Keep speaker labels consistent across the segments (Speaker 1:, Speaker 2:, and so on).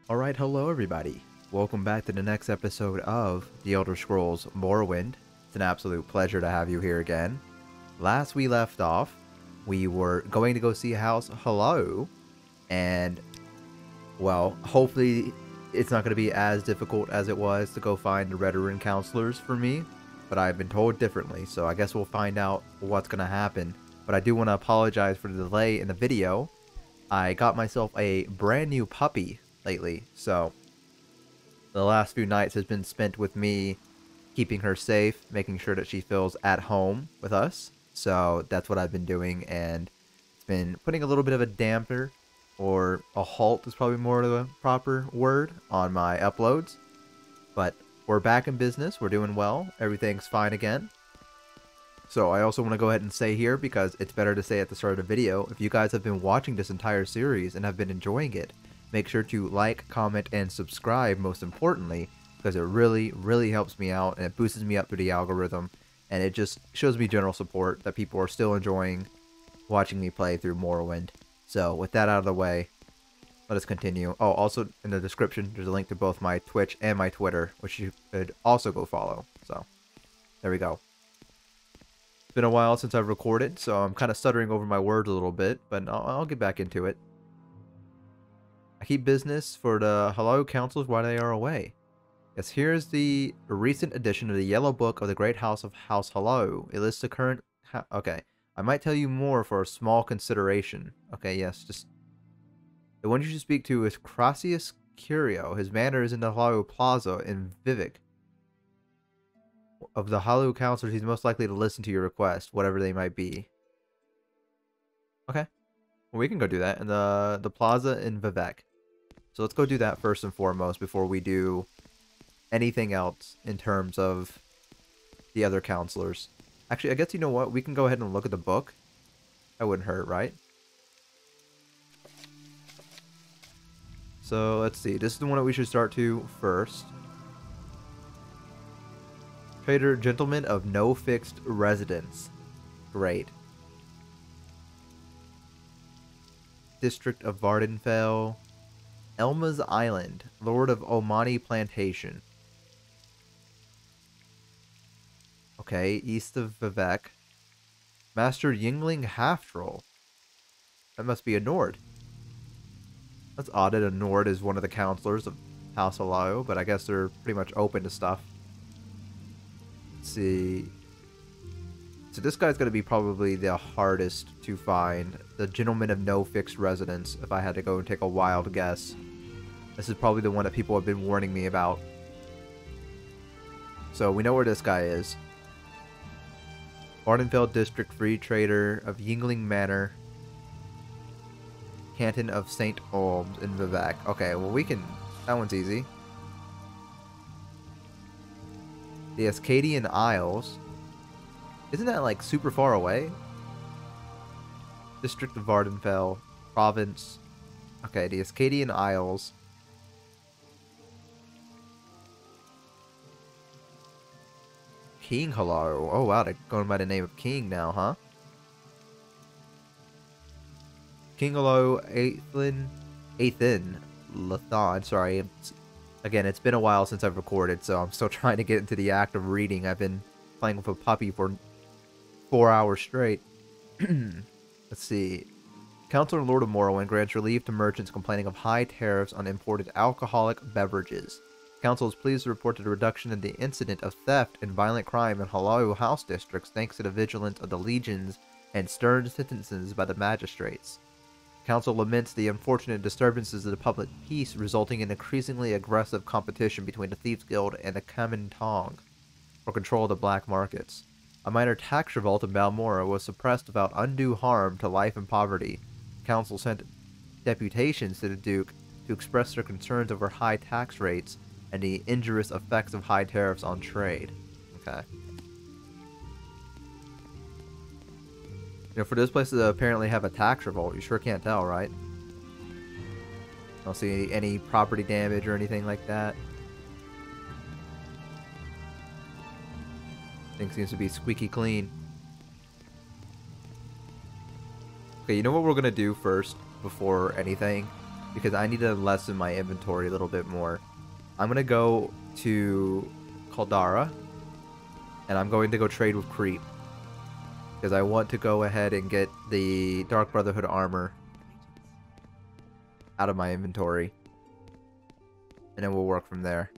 Speaker 1: Alright, hello everybody. Welcome back to the next episode of The Elder Scrolls Morrowind. It's an absolute pleasure to have you here again. Last we left off, we were going to go see House Hello, and, well, hopefully it's not going to be as difficult as it was to go find the Red Ruin counselors for me, but I've been told differently, so I guess we'll find out what's going to happen. But I do want to apologize for the delay in the video. I got myself a brand new puppy lately, so the last few nights has been spent with me keeping her safe, making sure that she feels at home with us. So that's what I've been doing, and it's been putting a little bit of a damper, or a halt is probably more of the proper word, on my uploads. But we're back in business, we're doing well, everything's fine again. So I also want to go ahead and say here, because it's better to say at the start of the video, if you guys have been watching this entire series and have been enjoying it, make sure to like, comment, and subscribe, most importantly, because it really helps me out, and it boosts me up through the algorithm, and it just shows me general support that people are still enjoying watching me play through Morrowind. So with that out of the way, let us continue. Oh, also in the description, there's a link to both my Twitch and my Twitter, which you could also go follow. So there we go. It's been a while since I've recorded, so I'm kind of stuttering over my words a little bit, but I'll get back into it. I keep business for the Hello Councils while they are away. Yes, here's the recent edition of the Yellow Book of the Great House of House Hello. It lists the current... Okay, I might tell you more for a small consideration. Okay, yes, just... The one you should speak to is Crassius Curio. His manor is in the Hello Plaza in Vivek. Of the Hello Councilors, he's most likely to listen to your request, whatever they might be. Okay, well, we can go do that in the plaza in Vivek. So let's go do that first and foremost before we do anything else in terms of the other counselors. Actually, I guess you know what? We can go ahead and look at the book. That wouldn't hurt, right? So let's see. This is the one that we should start to first. Trader, gentleman of no fixed residence. Great. District of Vardenfell. Elma's Island, Lord of Omani Plantation. Okay, east of Vivek. Master Yingling Halftroll. That must be a Nord. That's odd that a Nord is one of the counselors of House Hello, but I guess they're pretty much open to stuff. Let's see. So this guy's going to be probably the hardest to find. The gentleman of no fixed residence, if I had to go and take a wild guess. This is probably the one that people have been warning me about. So we know where this guy is. Vardenfell District Free Trader of Yingling Manor. Canton of St. Olms in Vivek. Okay, well we can... That one's easy. The Ascadian Isles. Isn't that like super far away? District of Vardenfell. Province. Okay, the Ascadian Isles. King Hello. Oh wow, they're going by the name of King now, huh? King Hello, Aethin Lathon. Sorry. Again, it's been a while since I've recorded, so I'm still trying to get into the act of reading. I've been playing with a puppy for 4 hours straight. Let's see. Counselor Lord of Morrowind grants relief to merchants complaining of high tariffs on imported alcoholic beverages. Council is pleased to report a reduction in the incident of theft and violent crime in Hello House districts thanks to the vigilance of the legions and stern sentences by the magistrates. Council laments the unfortunate disturbances of the public peace resulting in increasingly aggressive competition between the Thieves Guild and the Kamintong for control of the black markets. A minor tax revolt in Balmora was suppressed without undue harm to life and poverty. Council sent deputations to the Duke to express their concerns over high tax rates and the injurious effects of high tariffs on trade. Okay. You know, for this place to apparently have a tax revolt, you sure can't tell, right? Don't see any property damage or anything like that. Thing seems to be squeaky clean. Okay, you know what we're gonna do first, before anything? because I need to lessen my inventory a little bit more. I'm going to go to Caldara, and I'm going to go trade with Creep, because I want to go ahead and get the Dark Brotherhood armor out of my inventory, and then we'll work from there.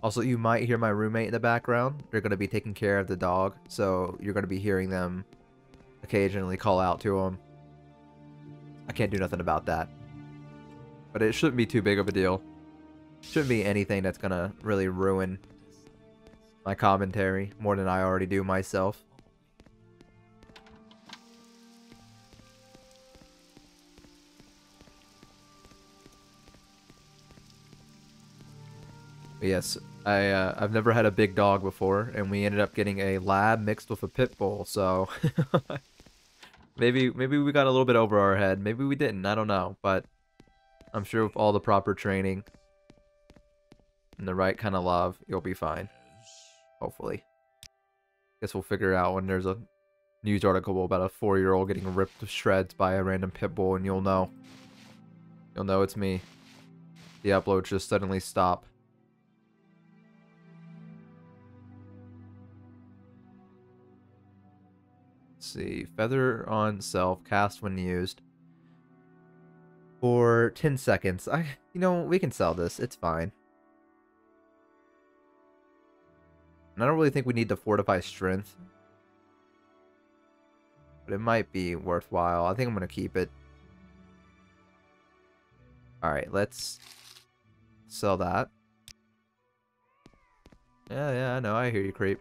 Speaker 1: Also, you might hear my roommate in the background. They're going to be taking care of the dog, so you're going to be hearing them occasionally call out to him. I can't do nothing about that. But it shouldn't be too big of a deal. Shouldn't be anything that's going to really ruin my commentary more than I already do myself. But yes, I've never had a big dog before, and we ended up getting a lab mixed with a pit bull, so maybe we got a little bit over our head. Maybe we didn't, I don't know, but I'm sure with all the proper training and the right kind of love, you'll be fine. Hopefully. Guess we'll figure out when there's a news article about a 4-year-old getting ripped to shreds by a random pit bull, and you'll know. You'll know it's me. The upload just suddenly stop. Let's see. Feather on self, cast when used. For 10 seconds. You know, we can sell this. It's fine. And I don't really think we need to fortify strength. But it might be worthwhile. I think I'm going to keep it. Alright, let's sell that. Yeah, I know. I hear you, creep.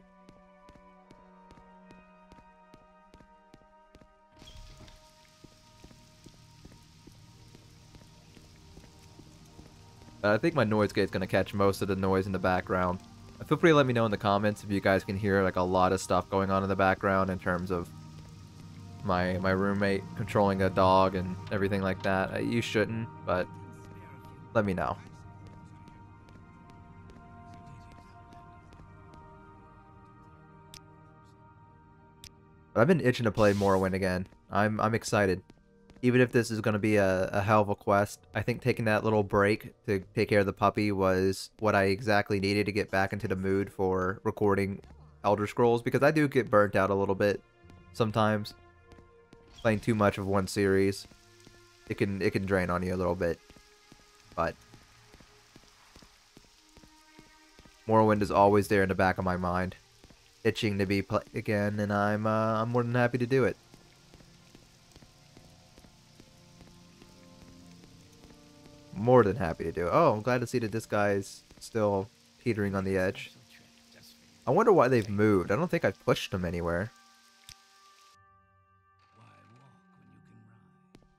Speaker 1: I think my noise gate's going to catch most of the noise in the background. Feel free to let me know in the comments if you guys can hear like a lot of stuff going on in the background in terms of my roommate controlling a dog and everything like that. You shouldn't, but let me know. But I've been itching to play Morrowind again. I'm excited. Even if this is going to be a hell of a quest, I think taking that little break to take care of the puppy was what I exactly needed to get back into the mood for recording Elder Scrolls, because I do get burnt out a little bit sometimes. Playing too much of one series, it can drain on you a little bit. But Morrowind is always there in the back of my mind, itching to be played again, and I'm more than happy to do it. More than happy to do it. Oh, I'm glad to see that this guy's still teetering on the edge. I wonder why they've moved. I don't think I've pushed them anywhere.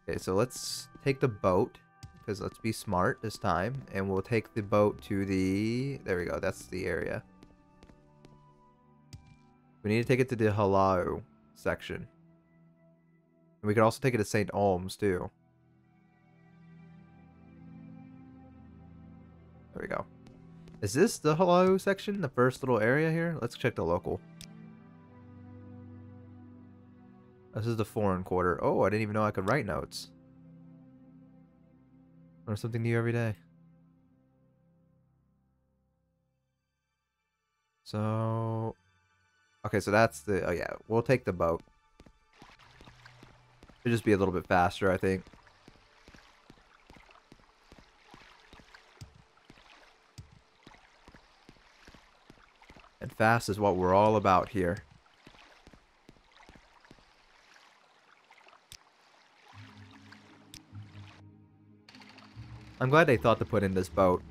Speaker 1: Okay, so let's take the boat, because let's be smart this time, and we'll take the boat to the... There we go, that's the area. We need to take it to the Halau section. And we could also take it to St. Olms, too. There we go. Is this the Halau section? The first little area here? Let's check the local. This is the foreign quarter. Oh, I didn't even know I could write notes. Learn something new every day. So... Okay, so that's the... Oh yeah, we'll take the boat. It'll just be a little bit faster, I think. And fast is what we're all about here. I'm glad they thought to put in this boat.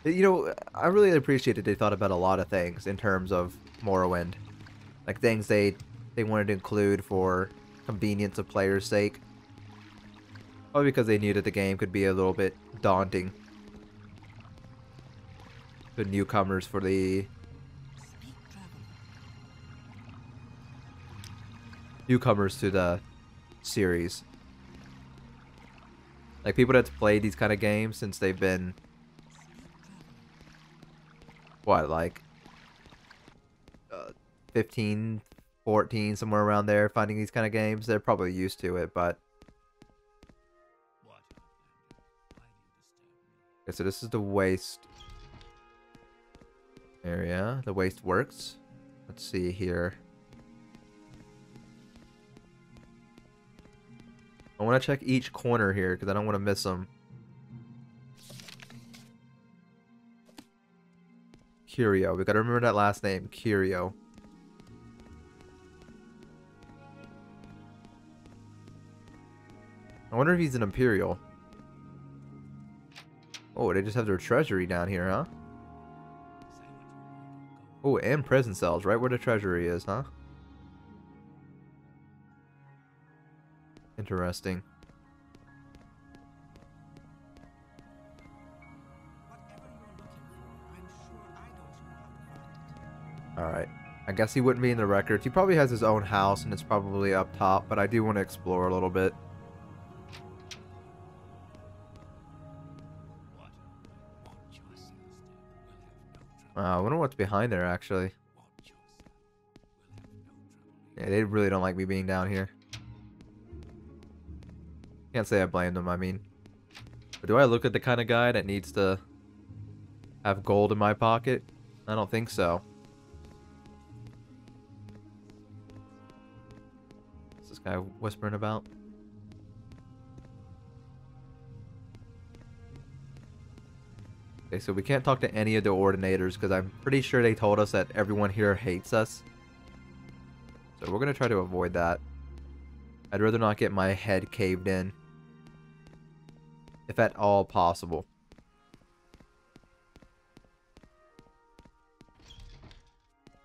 Speaker 1: You know, I really appreciate that they thought about a lot of things in terms of Morrowind. Like things they wanted to include for convenience of players' sake. Probably because they knew that the game could be a little bit daunting to newcomers for the... newcomers to the series. Like people that's played these kind of games since they've been... What, like... 15, 14, somewhere around there, finding these kind of games. They're probably used to it, but... Okay, so this is the waste area. The waste works. Let's see here. I want to check each corner here because I don't want to miss them. Curio. We gotta remember that last name. Curio. I wonder if he's an Imperial. Oh, they just have their treasury down here, huh? Oh, and prison cells, right where the treasury is, huh? Interesting. Alright. I guess he wouldn't be in the records. He probably has his own house and it's probably up top, but I do want to explore a little bit. I wonder what's behind there, actually. Yeah, they really don't like me being down here. Can't say I blame them, I mean. But do I look at the kind of guy that needs to have gold in my pocket? I don't think so. What's this guy whispering about? Okay, so we can't talk to any of the ordinators because I'm pretty sure they told us that everyone here hates us. So we're going to try to avoid that. I'd rather not get my head caved in. If at all possible.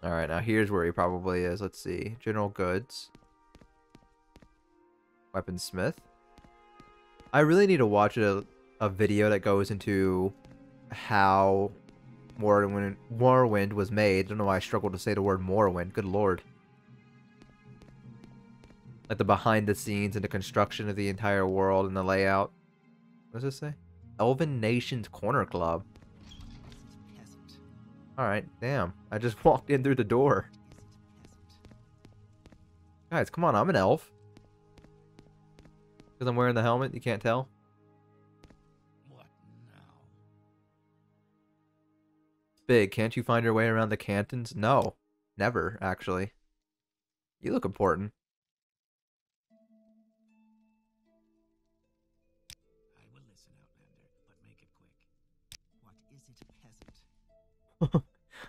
Speaker 1: Alright, now here's where he probably is. Let's see. General Goods. Weaponsmith. I really need to watch a video that goes into how Morrowind was made. I don't know why I struggle to say the word Morrowind. Good lord. Like the behind the scenes and the construction of the entire world and the layout. What does this say? Elven Nations Corner Club. Alright, damn. I just walked in through the door. Guys, come on, I'm an elf. Because I'm wearing the helmet, you can't tell? Big. Can't you find your way around the cantons? No. Never, actually. You look important.
Speaker 2: I will listen, Outlander, but make it quick. What is it, peasant?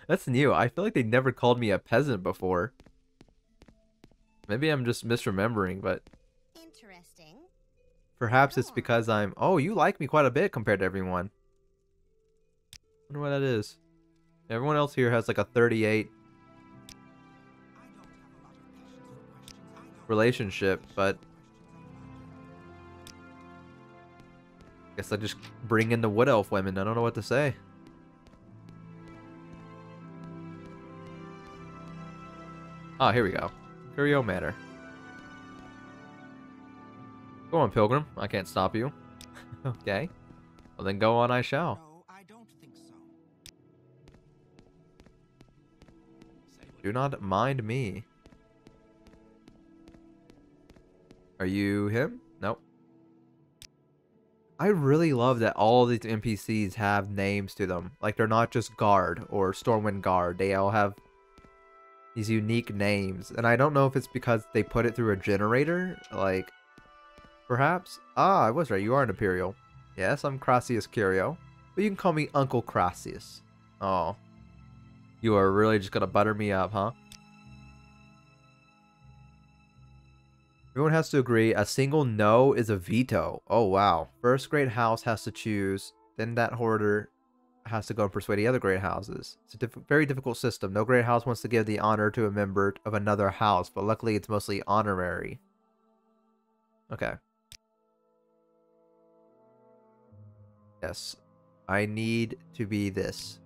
Speaker 1: That's new. I feel like they never called me a peasant before. Maybe I'm just misremembering, but...
Speaker 3: Interesting.
Speaker 1: Perhaps it's because I'm... Oh, you like me quite a bit compared to everyone. Wonder what that is. Everyone else here has like a 38 relationship, but guess I just bring in the wood elf women. I don't know what to say. Ah, here we go. Curio Manor. Go on, Pilgrim. I can't stop you. Okay. Well, then go on I shall.
Speaker 2: No, I don't think so.
Speaker 1: Do not mind me. Are you him? Nope. I really love that all of these NPCs have names to them. Like, they're not just Guard or Stormwind Guard. They all have these unique names. And I don't know if it's because they put it through a generator. Like, perhaps? Ah, I was right. You are an Imperial. Yes, I'm Crassius Curio. But you can call me Uncle Crassius. Oh. You are really just gonna butter me up, huh? Everyone has to agree. A single no is a veto. Oh, wow. First great house has to choose. Then that hoarder has to go and persuade the other great houses. It's a very difficult system. No great house wants to give the honor to a member of another house, but luckily it's mostly honorary. Okay. Yes. I need to be this.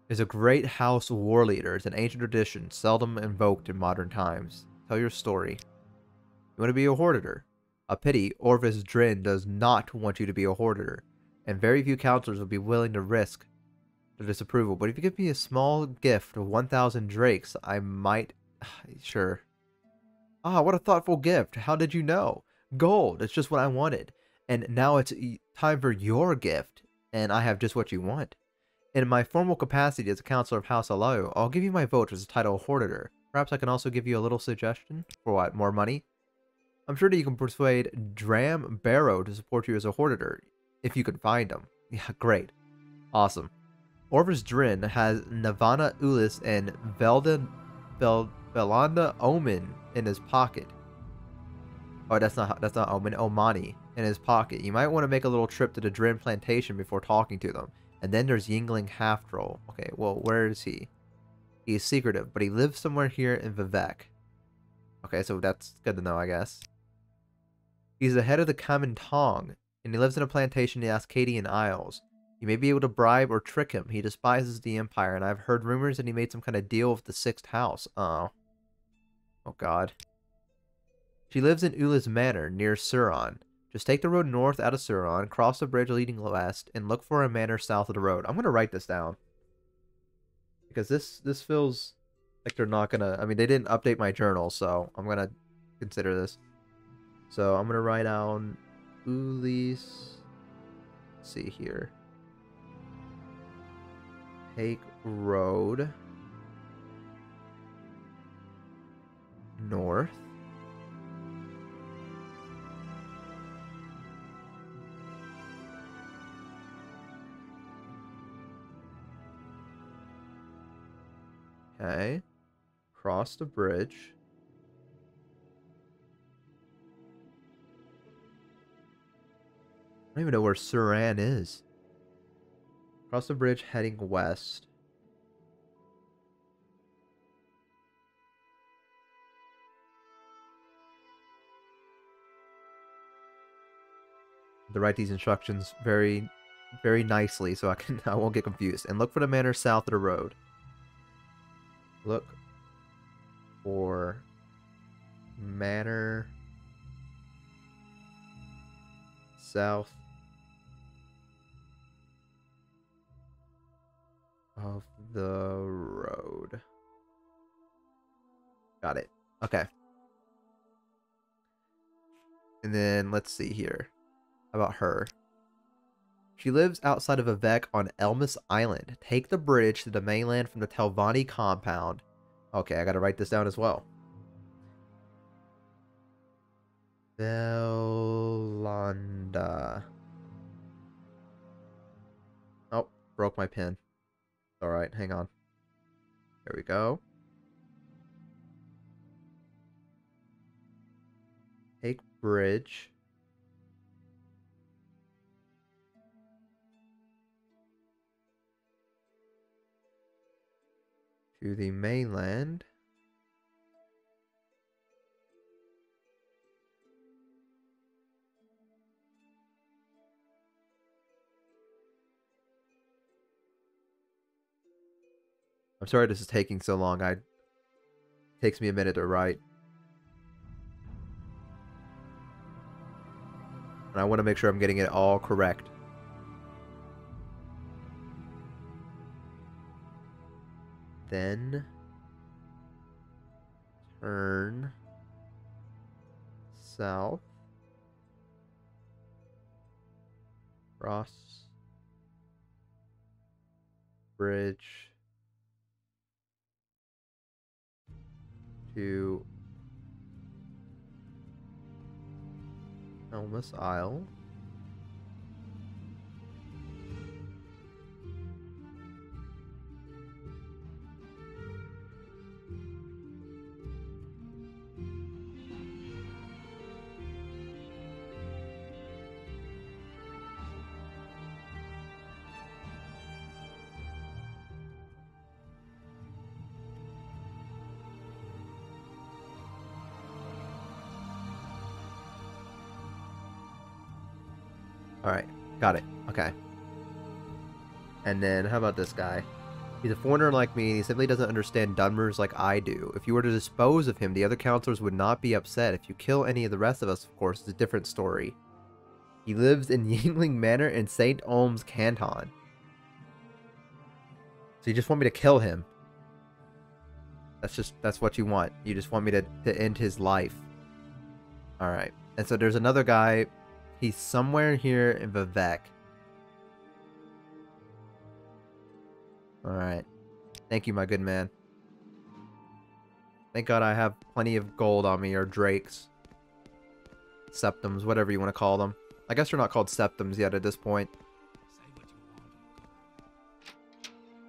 Speaker 1: Is a great house war leader. It's an ancient tradition, seldom invoked in modern times. Tell your story. You want to be a hoarder? A pity, Orvis Drin does not want you to be a hoarder, and very few counselors will be willing to risk their disapproval. But if you give me a small gift of 1,000 drakes, I might... Sure. Ah, what a thoughtful gift. How did you know? Gold. It's just what I wanted. And now it's time for your gift, and I have just what you want. In my formal capacity as a counselor of House Alayu, I'll give you my vote as a title of Hortator. Perhaps I can also give you a little suggestion. For what, more money? I'm sure that you can persuade Dram Barrow to support you as a Hortator, if you can find him. Yeah, great. Awesome. Orvis Drin has Navana Ulis and Velanda Omen in his pocket. Oh, that's not Omen, Omani in his pocket. You might want to make a little trip to the Drin plantation before talking to them. And then there's Yingling Halftroll. Okay, well, where is he? He's secretive, but he lives somewhere here in Vivek. Okay, so that's good to know, I guess. He's the head of the Kamintong, and he lives in a plantation in the Ascadian Isles. You may be able to bribe or trick him. He despises the Empire, and I've heard rumors that he made some kind of deal with the Sixth House. Oh. Oh, God. She lives in Ula's Manor, near Suron. Just take the road north out of Suron, cross the bridge leading west, and look for a manor south of the road. I'm going to write this down. Because this feels like they're not going to... I mean, they didn't update my journal, so I'm going to consider this. So I'm going to write down Ulis... Let's see here. Take road north. Okay. Cross the bridge. I don't even know where Suran is. Cross the bridge heading west. To write these instructions very, very nicely so I won't get confused. And look for the manor south of the road. Look for manor south of the road. Got it. Okay. And then let's see here. How about her? She lives outside of Vivek on Elmas Island. Take the bridge to the mainland from the Telvanni compound. Okay, I gotta write this down as well. Velanda. Oh, broke my pen. Alright, hang on. There we go. Take bridge. To the mainland. I'm sorry this is taking so long. It takes me a minute to write. And I want to make sure I'm getting it all correct. Then turn south. Cross bridge to Elmas Isle. Alright, got it. Okay. And then, how about this guy? He's a foreigner like me, and he simply doesn't understand Dunmers like I do. If you were to dispose of him, the other counselors would not be upset. If you kill any of the rest of us, of course, it's a different story. He lives in Yingling Manor in St. Olm's Canton. So you just want me to kill him? That's what you want. You just want me to end his life. Alright. And so there's another guy He's somewhere here in Vivek. Alright. Thank you, my good man. Thank God I have plenty of gold on me, or drakes. Septums, whatever you want to call them. I guess they're not called septums yet at this point.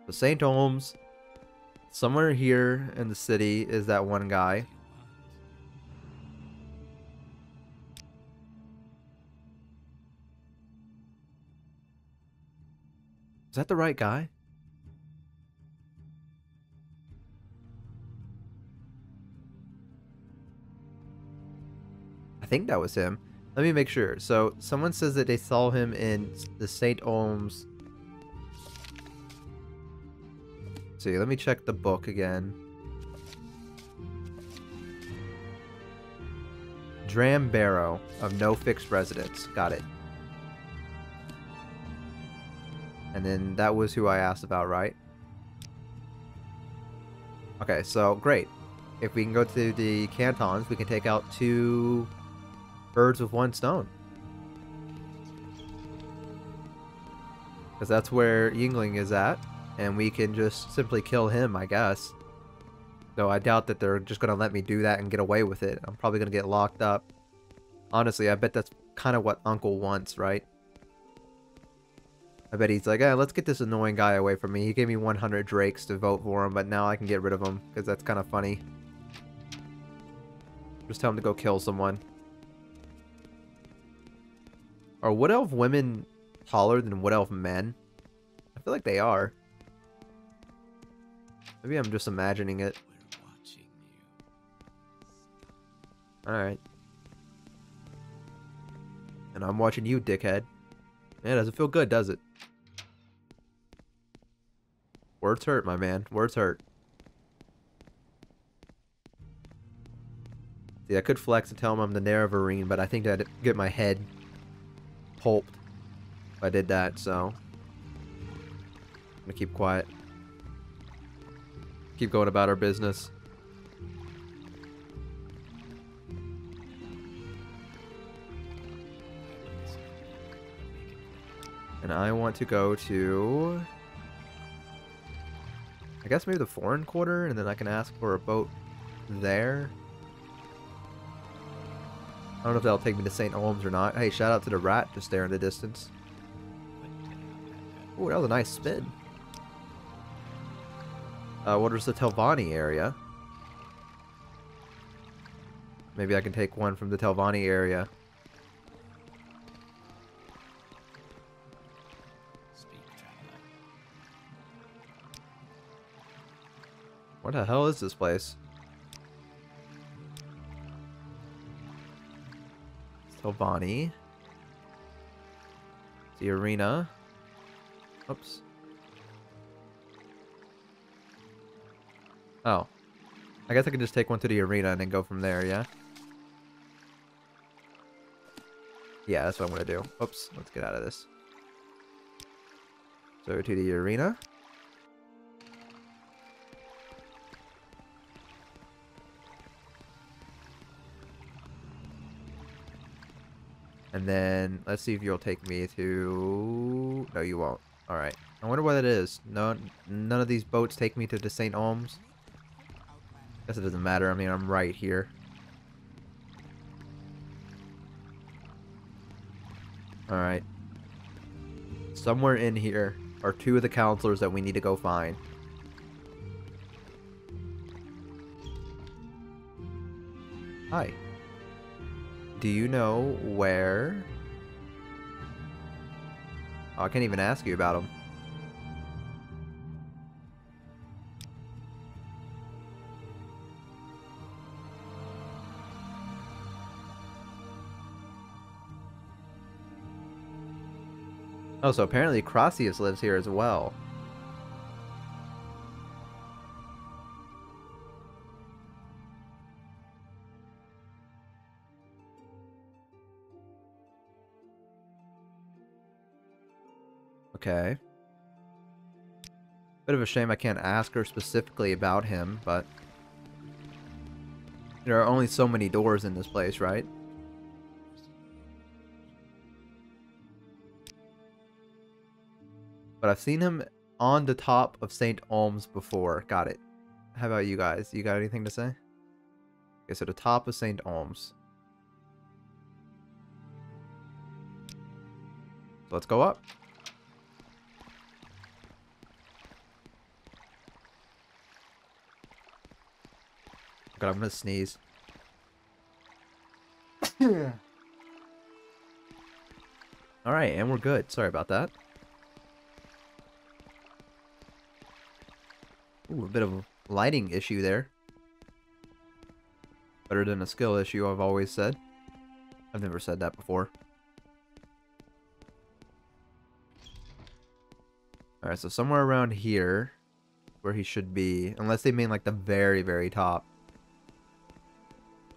Speaker 1: The St. Holmes. Somewhere here in the city is that one guy. Is that the right guy? I think that was him. Let me make sure. So, someone says that they saw him in the St. Holmes. Let's see, let me check the book again. Dram Barrow of no fixed residence. Got it. And then that was who I asked about, right? Okay, so great. If we can go to the cantons, we can take out 2 birds with 1 stone. Because that's where Yingling is at, and we can just simply kill him, I guess. Though I doubt that they're just going to let me do that and get away with it. I'm probably going to get locked up. Honestly, I bet that's kind of what Uncle wants, right? I bet he's like, let's get this annoying guy away from me. He gave me 100 drakes to vote for him, but now I can get rid of him, because that's kind of funny. Just tell him to go kill someone. Are Wood Elf women taller than Wood Elf men? I feel like they are. Maybe I'm just imagining it. Alright. And I'm watching you, dickhead. Yeah, it doesn't feel good, does it? Words hurt, my man. Words hurt. See, I could flex and tell him I'm the Nerevarine, but I think I'd get my head pulped if I did that, so I'm gonna keep quiet. Keep going about our business. And I want to go to, I guess maybe the foreign quarter, and then I can ask for a boat there. I don't know if that'll take me to St. Holmes or not. Hey, shout out to the rat just there in the distance. Ooh, that was a nice spin. What is the Telvanni area? Maybe I can take one from the Telvanni area. What the hell is this place? Telvanni. The arena. Oops. Oh. I guess I could just take one to the arena and then go from there, yeah? Yeah, that's what I'm gonna do. Oops, let's get out of this. So to the arena. And then, let's see if you'll take me to... No, you won't. Alright. I wonder what it is. No, none of these boats take me to the St. Holmes. Guess it doesn't matter. I mean, I'm right here. Alright. Somewhere in here are 2 of the counselors that we need to go find. Hi. Do you know where... Oh, I can't even ask you about them. Oh, so apparently Crossius lives here as well. Okay. Bit of a shame I can't ask her specifically about him, but there are only so many doors in this place, right? But I've seen him on the top of St. Olms before. Got it. How about you guys? You got anything to say? Okay, so the top of St. Olms. So let's go up. God, I'm gonna sneeze. Alright, and we're good. Sorry about that. Ooh, a bit of a lighting issue there. Better than a skill issue, I've always said. I've never said that before. Alright, so somewhere around here, where he should be. Unless they mean like the very, very top.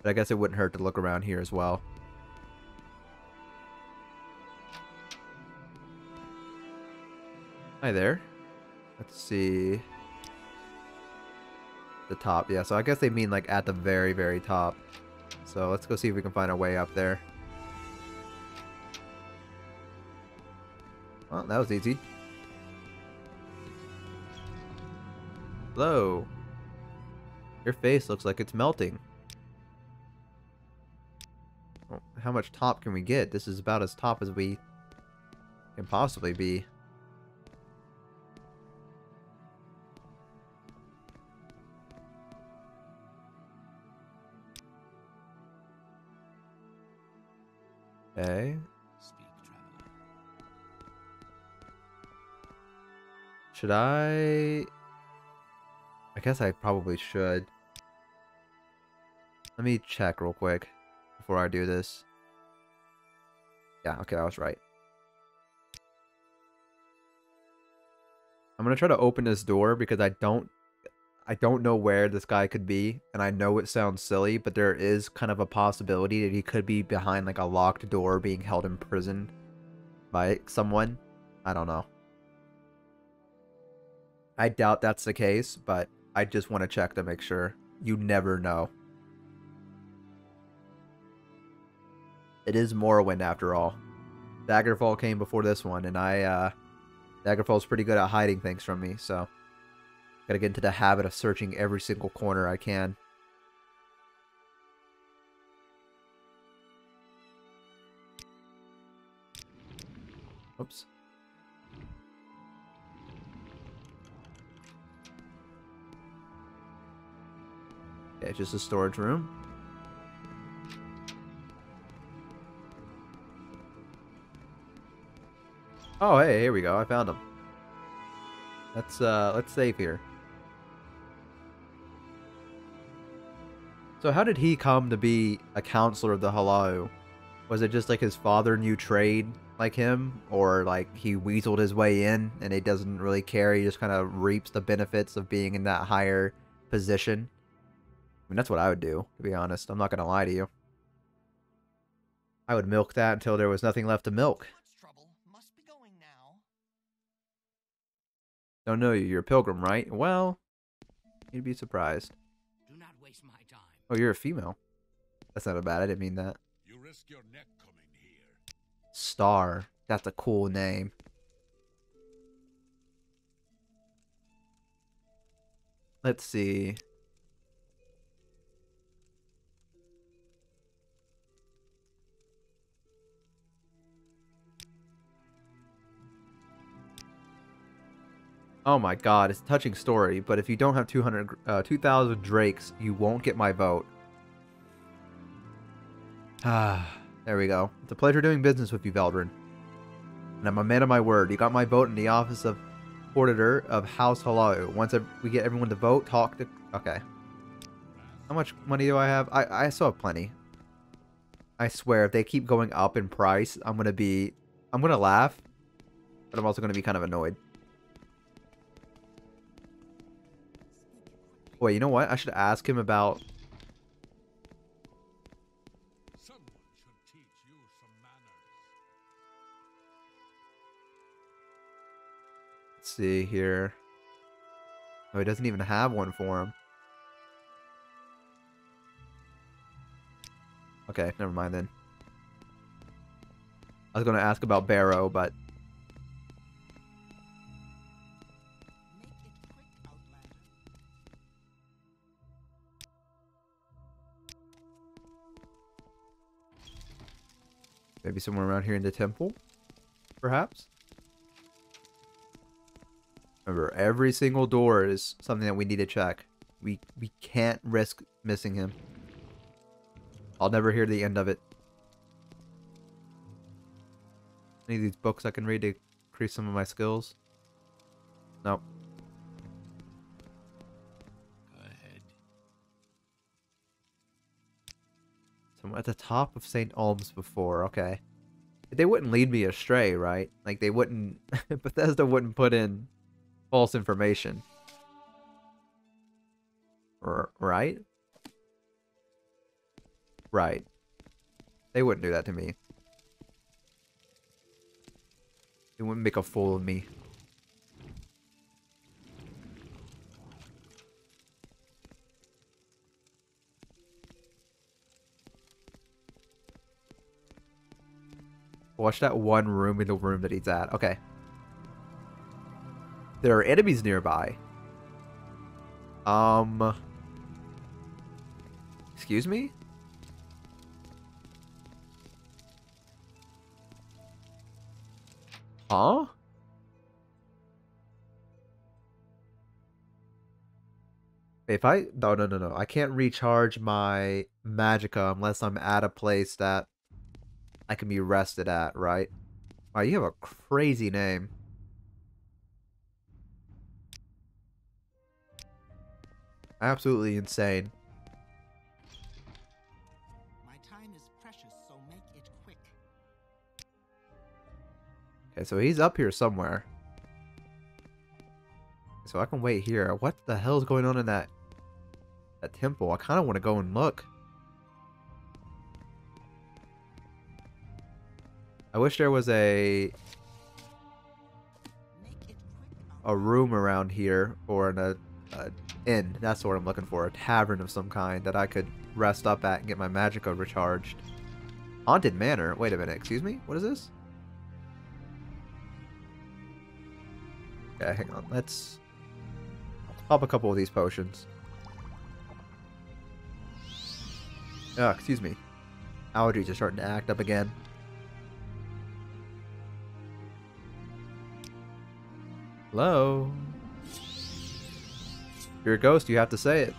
Speaker 1: But I guess it wouldn't hurt to look around here as well. Hi there. Let's see. The top, yeah, so I guess they mean like at the very, very top. So let's go see if we can find a way up there. Well, that was easy. Hello. Your face looks like it's melting. Well, how much top can we get? This is about as top as we can possibly be. Okay.
Speaker 2: Speak, traveler.
Speaker 1: Should I guess I probably should. Let me check real quick before I do this. Yeah, okay, I was right. I'm gonna try to open this door because I don't know where this guy could be, and I know it sounds silly, but there is kind of a possibility that he could be behind like a locked door being held in prison by someone. I don't know. I doubt that's the case, but I just want to check to make sure. You never know. It is Morrowind after all. Daggerfall came before this one, and Daggerfall's pretty good at hiding things from me, so gotta get into the habit of searching every single corner I can. Oops. Okay, just a storage room. Oh, hey, here we go. I found him. Let's save here. So how did he come to be a counselor of the Hello? Was it just like his father knew trade like him? Or like he weaseled his way in and he doesn't really care, he just kind of reaps the benefits of being in that higher position? I mean, that's what I would do, to be honest. I'm not going to lie to you. I would milk that until there was nothing left to milk.
Speaker 2: Much trouble. Must be going now.
Speaker 1: Don't know you. You're a pilgrim, right? Well, you'd be surprised.
Speaker 2: Do not waste my time.
Speaker 1: Oh, you're a female. That's not bad. I didn't mean that.
Speaker 3: You risk your neck coming here.
Speaker 1: Star. That's a cool name. Let's see. Oh my god, it's a touching story, but if you don't have 2,000 drakes, you won't get my vote. Ah, there we go. It's a pleasure doing business with you, Veldrin. And I'm a man of my word. You got my vote in the office of Auditor of House Hello. Once we get everyone to vote, talk to... Okay. How much money do I have? I still have plenty. I swear, if they keep going up in price, I'm gonna laugh, but I'm also gonna be kind of annoyed. Wait, you know what? I should ask him about...
Speaker 3: Someone should teach you some manners.
Speaker 1: Let's see here. Oh, he doesn't even have one for him. Okay, never mind then. I was going to ask about Barrow, but... Maybe somewhere around here in the temple, perhaps? Remember, every single door is something that we need to check. We can't risk missing him. I'll never hear the end of it. Any of these books I can read to increase some of my skills? Nope.
Speaker 2: Go ahead.
Speaker 1: So I'm at the top of St. Ulm's before, okay. They wouldn't lead me astray, right? Like, they wouldn't... Bethesda wouldn't put in false information. Right? Right. They wouldn't do that to me. They wouldn't make a fool of me. Watch that one room in the room that he's at. Okay. There are enemies nearby. Excuse me? Huh? If I... No. I can't recharge my magicka unless I'm at a place that I can be rested at, right? Wow, you have a crazy name. Absolutely insane.
Speaker 2: My time is precious, so make it quick.
Speaker 1: Okay, so he's up here somewhere. So I can wait here. What the hell is going on in that temple? I kind of want to go and look. I wish there was a room around here, or an inn. That's what I'm looking for. A tavern of some kind that I could rest up at and get my magicka recharged. Haunted Manor? Wait a minute. Excuse me? What is this? Okay, hang on. Let's pop a couple of these potions. Oh, excuse me. Allergies are starting to act up again. Hello? If you're a ghost, you have to say it.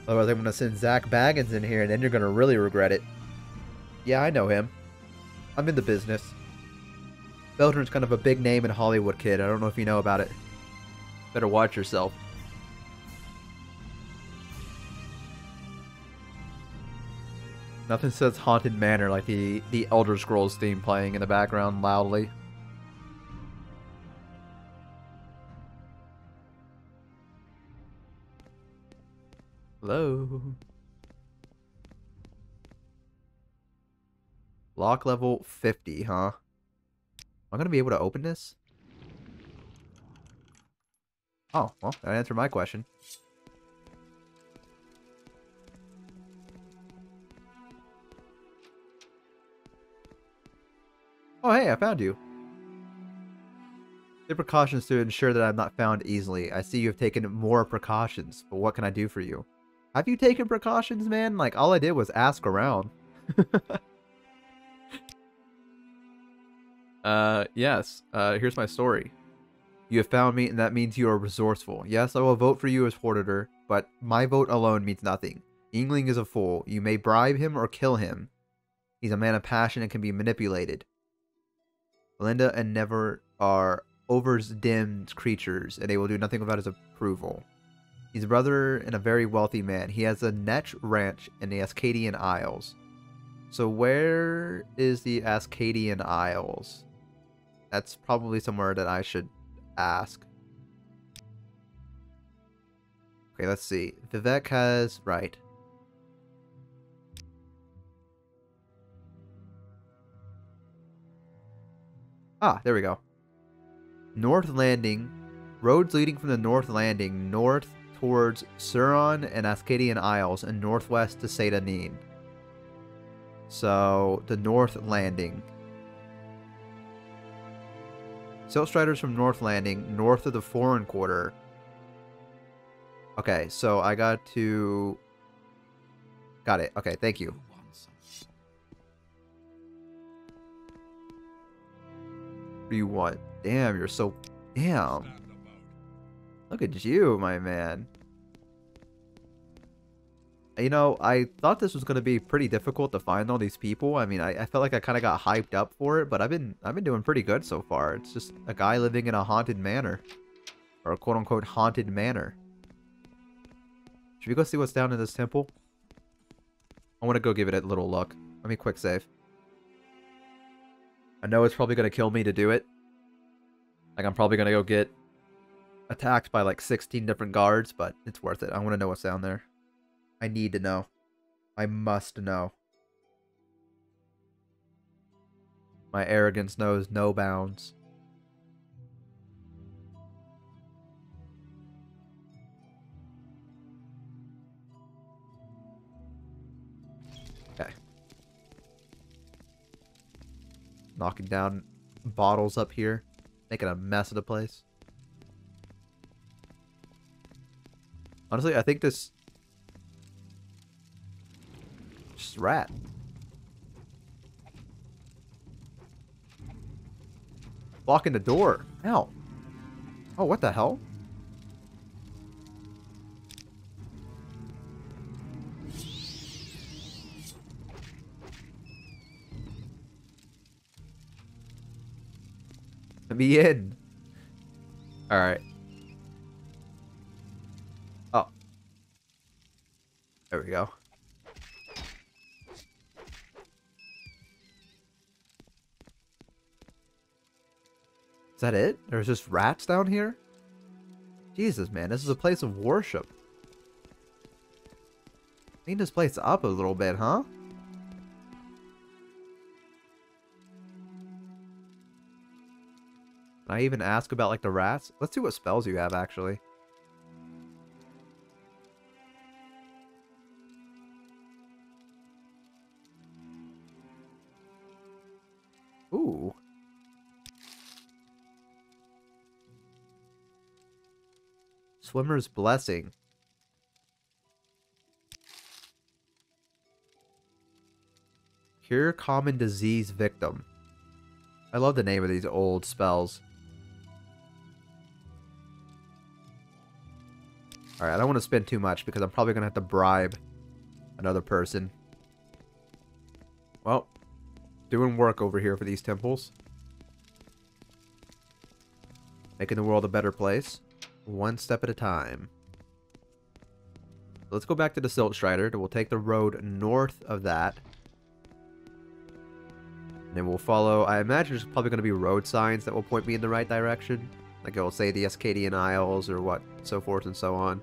Speaker 1: Otherwise, I'm going to send Zach Baggins in here, and then you're going to really regret it. Yeah, I know him. I'm in the business. Beltran's kind of a big name in Hollywood, kid. I don't know if you know about it. Better watch yourself. Nothing says Haunted Manor like the Elder Scrolls theme playing in the background loudly. Hello? Lock level 50, huh? Am I going to be able to open this? Oh, well, that answered my question. Oh, hey, I found you. Take precautions to ensure that I'm not found easily. I see you have taken more precautions, but what can I do for you? Have you taken precautions, man? Like, all I did was ask around. Yes. Here's my story. You have found me, and that means you are resourceful. Yes, I will vote for you as Portator, but my vote alone means nothing. Yingling is a fool. You may bribe him or kill him. He's a man of passion and can be manipulated. Belinda and Never are overdimmed creatures, and they will do nothing without his approval. He's a brother and a very wealthy man. He has a Netch ranch in the Ascadian Isles. So where is the Ascadian Isles? That's probably somewhere that I should ask. Okay, let's see. Vivek has... Right. Ah, there we go. North Landing. Roads leading from the North Landing north towards Suron and Ascadian Isles and northwest to Sedanine. So, the North Landing. Silk Striders from North Landing, north of the Foreign Quarter. Okay, so I got to... Got it. Okay, thank you. What do you want? Damn, you're so... Damn.
Speaker 3: Stand about.
Speaker 1: Look at you, my man. You know, I thought this was going to be pretty difficult to find all these people. I mean, I felt like I kind of got hyped up for it, but I've been doing pretty good so far. It's just a guy living in a haunted manor. Or a quote-unquote haunted manor. Should we go see what's down in this temple? I want to go give it a little look. Let me quick save. I know it's probably going to kill me to do it. Like, I'm probably going to go get attacked by like 16 different guards, but it's worth it. I want to know what's down there. I need to know. I must know. My arrogance knows no bounds. Okay. Knocking down bottles up here. Making a mess of the place. Honestly, I think this... Just rat. Blocking the door. Ow. Oh, what the hell? Let me in. Alright. Oh. There we go. Is that it? There's just rats down here? Jesus, man. This is a place of worship. Clean this place up a little bit, huh? Can I even ask about, like, the rats? Let's see what spells you have, actually. Ooh. Swimmer's Blessing. Cure common disease victim. I love the name of these old spells. Alright, I don't want to spend too much because I'm probably going to have to bribe another person. Well, doing work over here for these temples. Making the world a better place. One step at a time. Let's go back to the Silt Strider. We'll take the road north of that. And then we'll follow... I imagine there's probably going to be road signs that will point me in the right direction. Like it will say the Ascadian Isles or what, so forth and so on.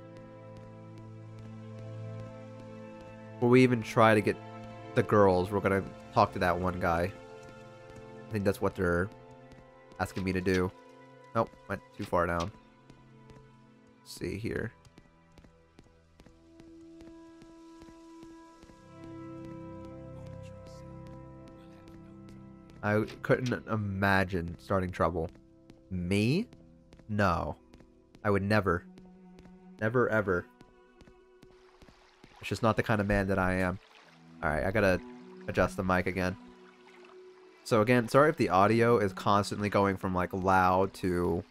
Speaker 1: Will we even try to get the girls? We're going to talk to that one guy. I think that's what they're asking me to do. Nope, went too far down. Let's see here. I couldn't imagine starting trouble. Me? No. I would never. Never ever. It's just not the kind of man that I am. Alright, I gotta adjust the mic again. So again, sorry if the audio is constantly going from like loud to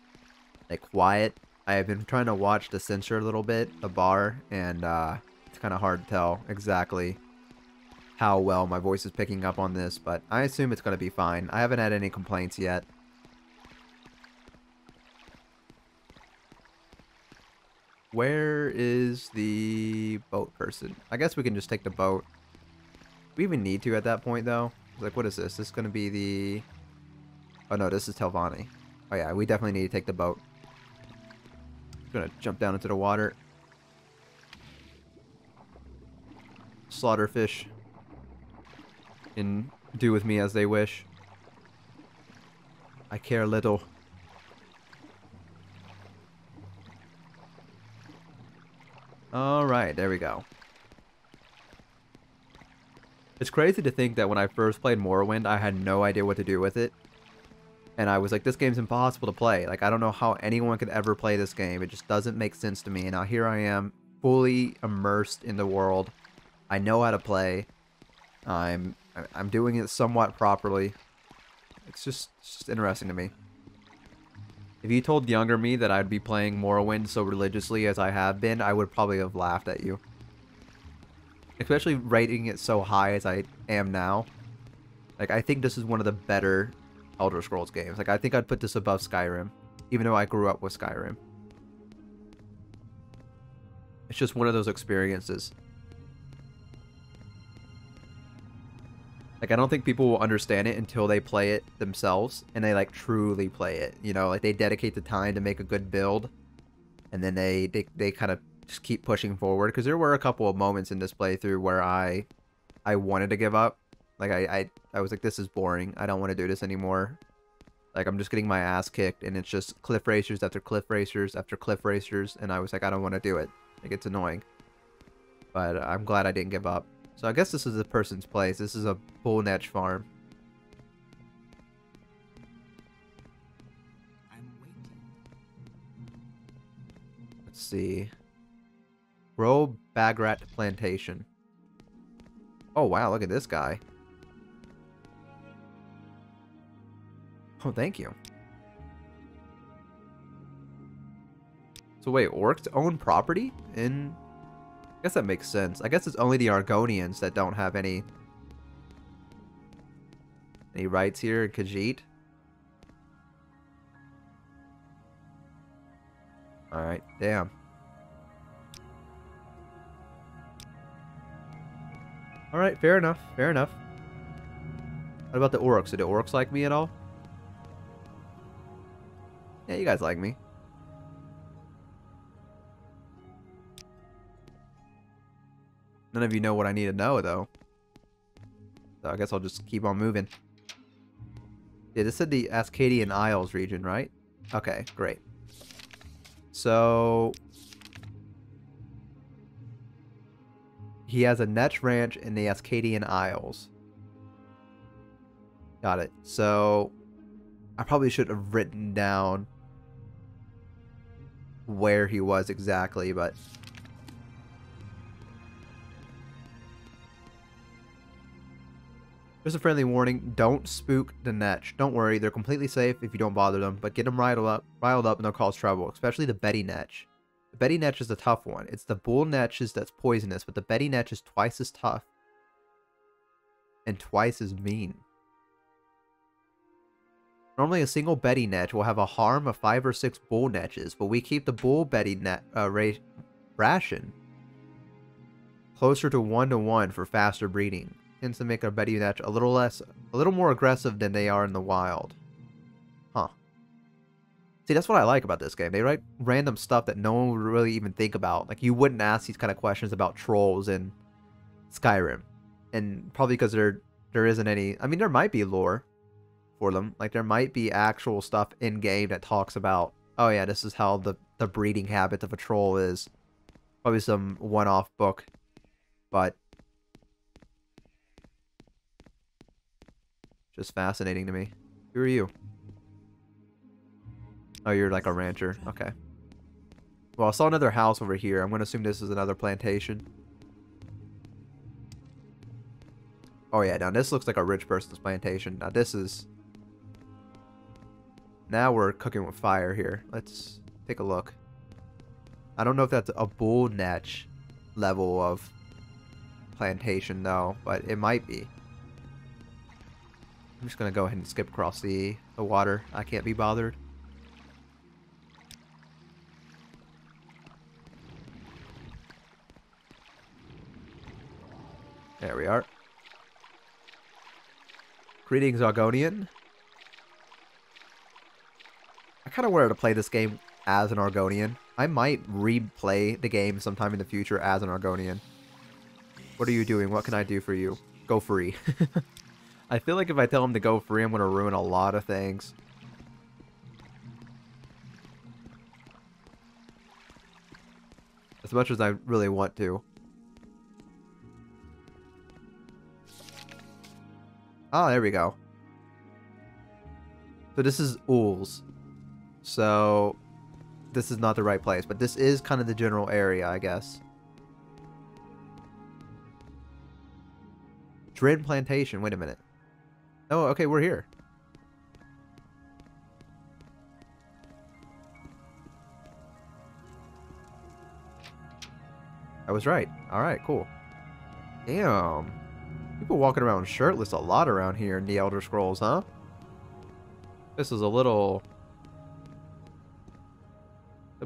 Speaker 1: like quiet. I have been trying to watch the censor a little bit, the bar, and it's kind of hard to tell exactly how well my voice is picking up on this, but I assume it's going to be fine. I haven't had any complaints yet. Where is the boat person? I guess we can just take the boat. We even need to at that point, though. Like, what is this? This is going to be the... Oh, no, this is Telvanni. Oh, yeah, we definitely need to take the boat. Gonna jump down into the water. Slaughter fish. And do with me as they wish. I care little. Alright, there we go. It's crazy to think that when I first played Morrowind, I had no idea what to do with it. And I was like, this game's impossible to play. Like, I don't know how anyone could ever play this game. It just doesn't make sense to me. And now here I am, fully immersed in the world. I know how to play. I'm doing it somewhat properly. Like, it's just interesting to me. If you told younger me that I'd be playing Morrowind so religiously as I have been, I would probably have laughed at you. Especially rating it so high as I am now. Like, I think this is one of the better Elder Scrolls games. Like, I think I'd put this above Skyrim, even though I grew up with Skyrim. It's just one of those experiences. Like, I don't think people will understand it until they play it themselves, and they, like, truly play it. You know, like, they dedicate the time to make a good build, and then they kind of just keep pushing forward. Because there were a couple of moments in this playthrough where I wanted to give up. Like, I was like, this is boring. I don't want to do this anymore. Like, I'm just getting my ass kicked, and it's just cliff racers after cliff racers after cliff racers, and I was like, I don't want to do it. Like, it's annoying. But I'm glad I didn't give up. So I guess this is a person's place. This is a bull netch farm.
Speaker 2: I'm waiting.
Speaker 1: Let's see. Grow Bagrat Plantation. Oh wow, look at this guy. Oh, thank you. So wait, orcs own property in... I guess that makes sense. I guess it's only the Argonians that don't have any rights here in Khajiit. Alright, damn. Alright, fair enough, fair enough. What about the orcs? Do the orcs like me at all? Yeah, you guys like me. None of you know what I need to know, though. So I guess I'll just keep on moving. Yeah, this is the Ascadian Isles region, right? Okay, great. So... he has a Netch Ranch in the Ascadian Isles. Got it. So... I probably should have written down where he was exactly, but... Just a friendly warning, don't spook the Netch. Don't worry, they're completely safe if you don't bother them, but get them riled up and they'll cause trouble, especially the Betty Netch. The Betty Netch is a tough one. It's the Bull Netches that's poisonous, but the Betty Netch is twice as tough and twice as mean. Normally, a single Betty Netch will have a harm of 5 or 6 Bull Netches, but we keep the Bull Betty Net ration closer to 1-to-1 for faster breeding. Tends to make our Betty Netch a little more aggressive than they are in the wild. Huh. See, that's what I like about this game. They write random stuff that no one would really even think about. Like, you wouldn't ask these kind of questions about trolls in Skyrim. And probably because there isn't any... I mean, there might be lore for them. Like, there might be actual stuff in-game that talks about, oh yeah, this is how the breeding habit of a troll is. Probably some one-off book. But... just fascinating to me. Who are you? Oh, you're like a rancher. Okay. Well, I saw another house over here. I'm going to assume this is another plantation. Oh, yeah. Now, this looks like a rich person's plantation. Now, this is... now we're cooking with fire here. Let's take a look. I don't know if that's a bull netch level of plantation, though. But it might be. I'm just going to go ahead and skip across the water. I can't be bothered. There we are. Greetings, Argonian. I kind of wanted to play this game as an Argonian. I might replay the game sometime in the future as an Argonian. What are you doing? What can I do for you? Go free. I feel like if I tell him to go free, I'm going to ruin a lot of things. As much as I really want to. Oh, there we go. So this is Ools. So this is not the right place, but this is kind of the general area, I guess. Drin Plantation. Wait a minute. Oh, okay, we're here. I was right. Alright, cool. Damn. People walking around shirtless a lot around here in the Elder Scrolls, huh? This is a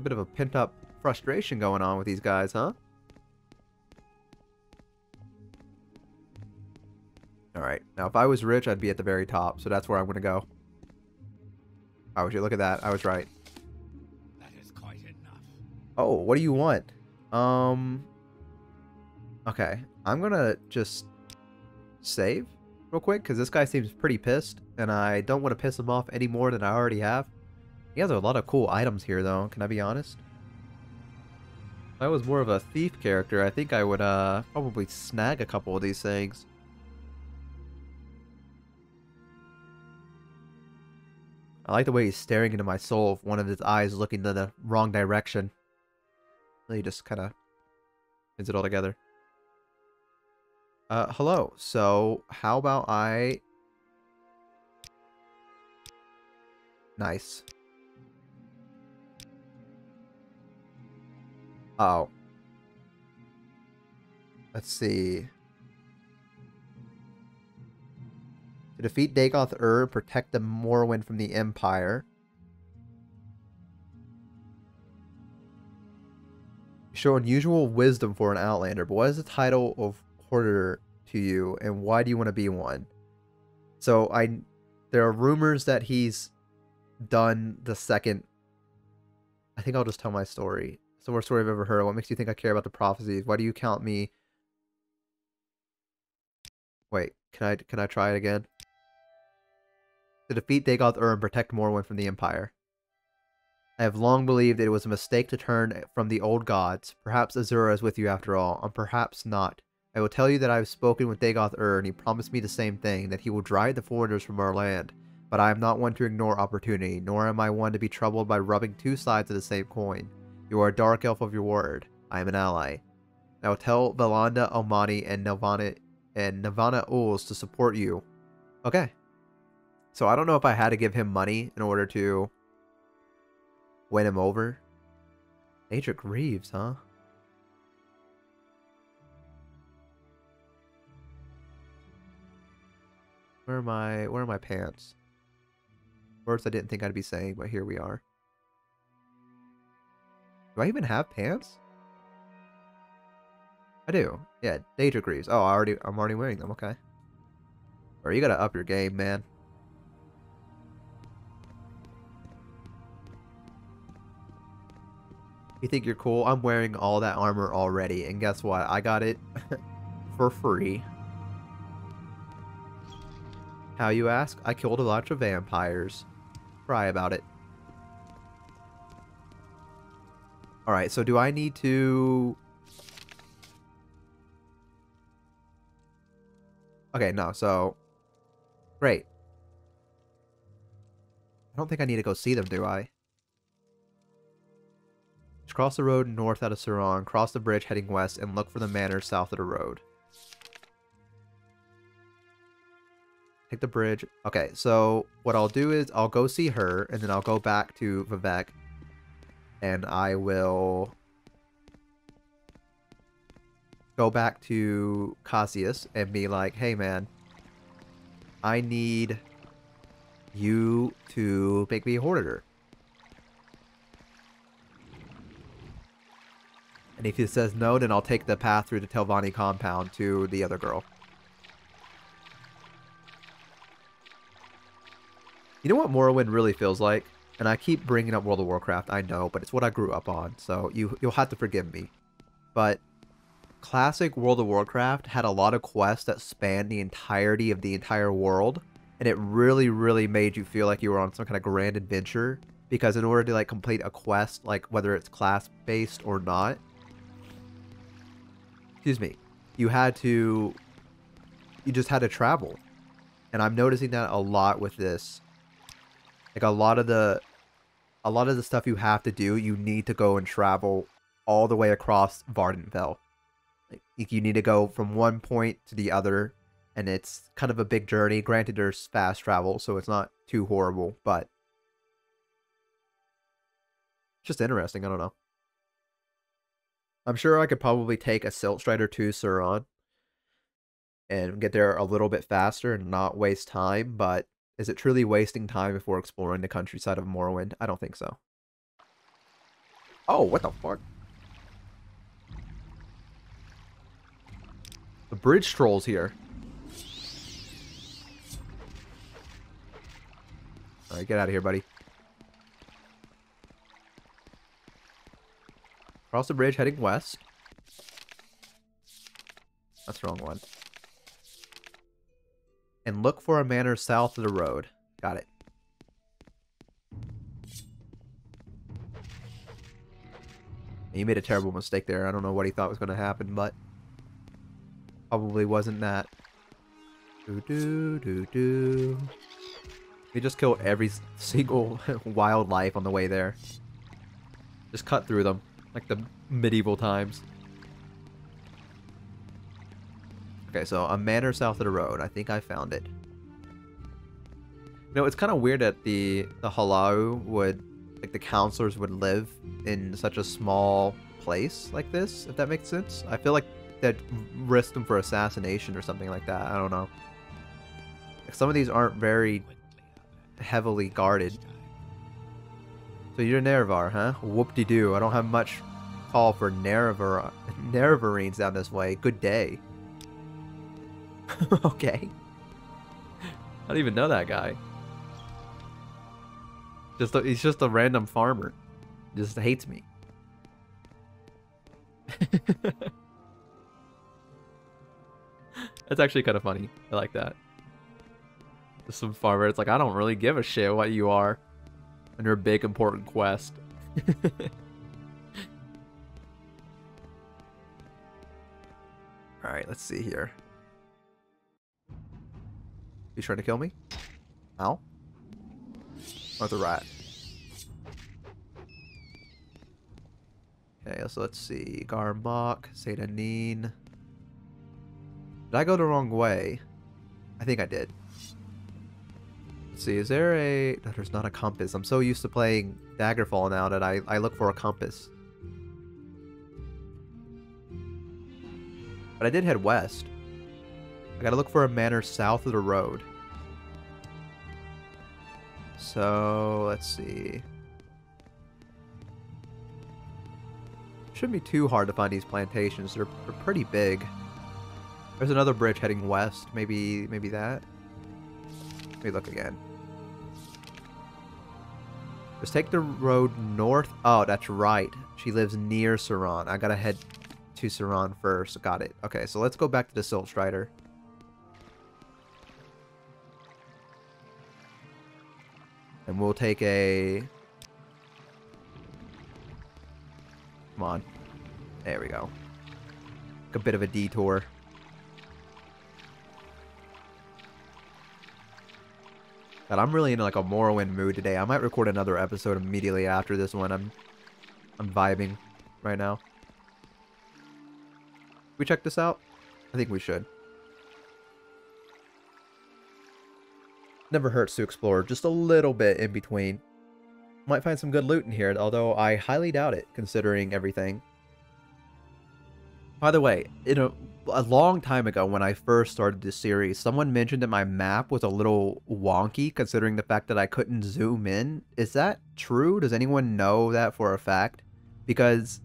Speaker 1: bit of a pent-up frustration going on with these guys, huh? Alright, now if I was rich, I'd be at the very top, so that's where I'm gonna go. Oh, would you look at that? I was right.
Speaker 2: That is quite enough.
Speaker 1: Oh, what do you want? Okay, I'm gonna just save real quick, because this guy seems pretty pissed, and I don't want to piss him off any more than I already have. He has a lot of cool items here, though, can I be honest? If I was more of a thief character, I think I would probably snag a couple of these things. I like the way he's staring into my soul, one of his eyes looking in the wrong direction. Really just kind of pins it all together. Hello. So, how about I... Nice. Oh. Let's see. To defeat Dagoth-Ur, protect the Morrowind from the Empire. You show unusual wisdom for an Outlander, but what is the title of Hoarder to you, and why do you want to be one? So, there are rumors that he's done the second... I think I'll just tell my story. It's the worst story I've ever heard. What makes you think I care about the prophecies? Why do you count me... Wait, can I try it again? To defeat Dagoth-Ur and protect Morrowind from the Empire. I have long believed it was a mistake to turn from the old gods. Perhaps Azura is with you after all, and perhaps not. I will tell you that I have spoken with Dagoth-Ur, and he promised me the same thing, that he will drive the foreigners from our land. But I am not one to ignore opportunity, nor am I one to be troubled by rubbing two sides of the same coin. You are a dark elf of your word. I am an ally. I will tell Valanda Almani and Navana Uls to support you. Okay. So I don't know if I had to give him money in order to win him over. Adric Reeves, huh? Where are my pants? Words I didn't think I'd be saying, but here we are. Do I even have pants? I do. Yeah, Adric Reeves. Oh, I'm already wearing them, okay. Or you gotta up your game, man. You think you're cool? I'm wearing all that armor already, and guess what? I got it for free. How, you ask? I killed a bunch of vampires. Cry about it. Alright, so do I need to... Okay, no, so... Great. I don't think I need to go see them, do I? Just cross the road north out of Suron, cross the bridge heading west, and look for the manor south of the road. Take the bridge. Okay, so what I'll do is I'll go see her, and then I'll go back to Vivek, and I will go back to Cassius and be like, hey man, I need you to make me a hoarder. And if he says no, then I'll take the path through the Telvanni compound to the other girl. You know what Morrowind really feels like? And I keep bringing up World of Warcraft, I know, but it's what I grew up on, so you'll have to forgive me. But classic World of Warcraft had a lot of quests that spanned the entirety of the entire world, and it really, really made you feel like you were on some kind of grand adventure, because in order to like complete a quest, like whether it's class-based or not, excuse me, you just had to travel. And I'm noticing that a lot with this. Like a lot of the stuff you have to do, you need to go and travel all the way across Vardenfell. Like you need to go from one point to the other, and it's kind of a big journey. Granted, there's fast travel, so it's not too horrible, but it's just interesting. I don't know. I'm sure I could probably take a Silt Strider to Suron and get there a little bit faster and not waste time, but is it truly wasting time before exploring the countryside of Morrowind? I don't think so. Oh, what the fuck? The bridge troll's here. Alright, get out of here, buddy. Cross the bridge, heading west. That's the wrong one. And look for a manor south of the road. Got it. He made a terrible mistake there. I don't know what he thought was going to happen, but probably wasn't that. We just killed every single wildlife on the way there. Just cut through them, like the medieval times. Okay, so a manor south of the road. I think I found it. You know, it's kind of weird that the Halau would, like the counselors would live in such a small place like this, if that makes sense. I feel like they'd risk them for assassination or something like that. I don't know. Like some of these aren't very heavily guarded. So you're Nerevar, huh? Whoop-de-doo. I don't have much call for Nerevarines down this way. Good day. Okay. I don't even know that guy. He's just a random farmer. Just hates me. That's actually kind of funny. I like that. Just some farmer. It's like, I don't really give a shit what you are on your big important quest. Alright, let's see here. He's trying to kill me? Ow. Oh, it's a rat. Okay, so let's see. Garmok, Sedanin. Did I go the wrong way? I think I did. Let's see, is there a... No, there's not a compass. I'm so used to playing Daggerfall now that I look for a compass. But I did head west. I gotta look for a manor south of the road. So, let's see. Shouldn't be too hard to find these plantations. They're pretty big. There's another bridge heading west. Maybe that? Let me look again. Just take the road north. Oh, that's right. She lives near Suron. I gotta head to Suron first. Got it. Okay, so let's go back to the Silt Strider. And we'll take a... Come on. There we go. A bit of a detour. God, I'm really in like a Morrowind mood today. I might record another episode immediately after this one. I'm vibing right now. We check this out? I think we should. Never hurts to explore just a little bit in between. Might find some good loot in here, although I highly doubt it, considering everything. By the way, a long time ago when I first started this series, someone mentioned that my map was a little wonky, considering the fact that I couldn't zoom in. Is that true? Does anyone know that for a fact? Because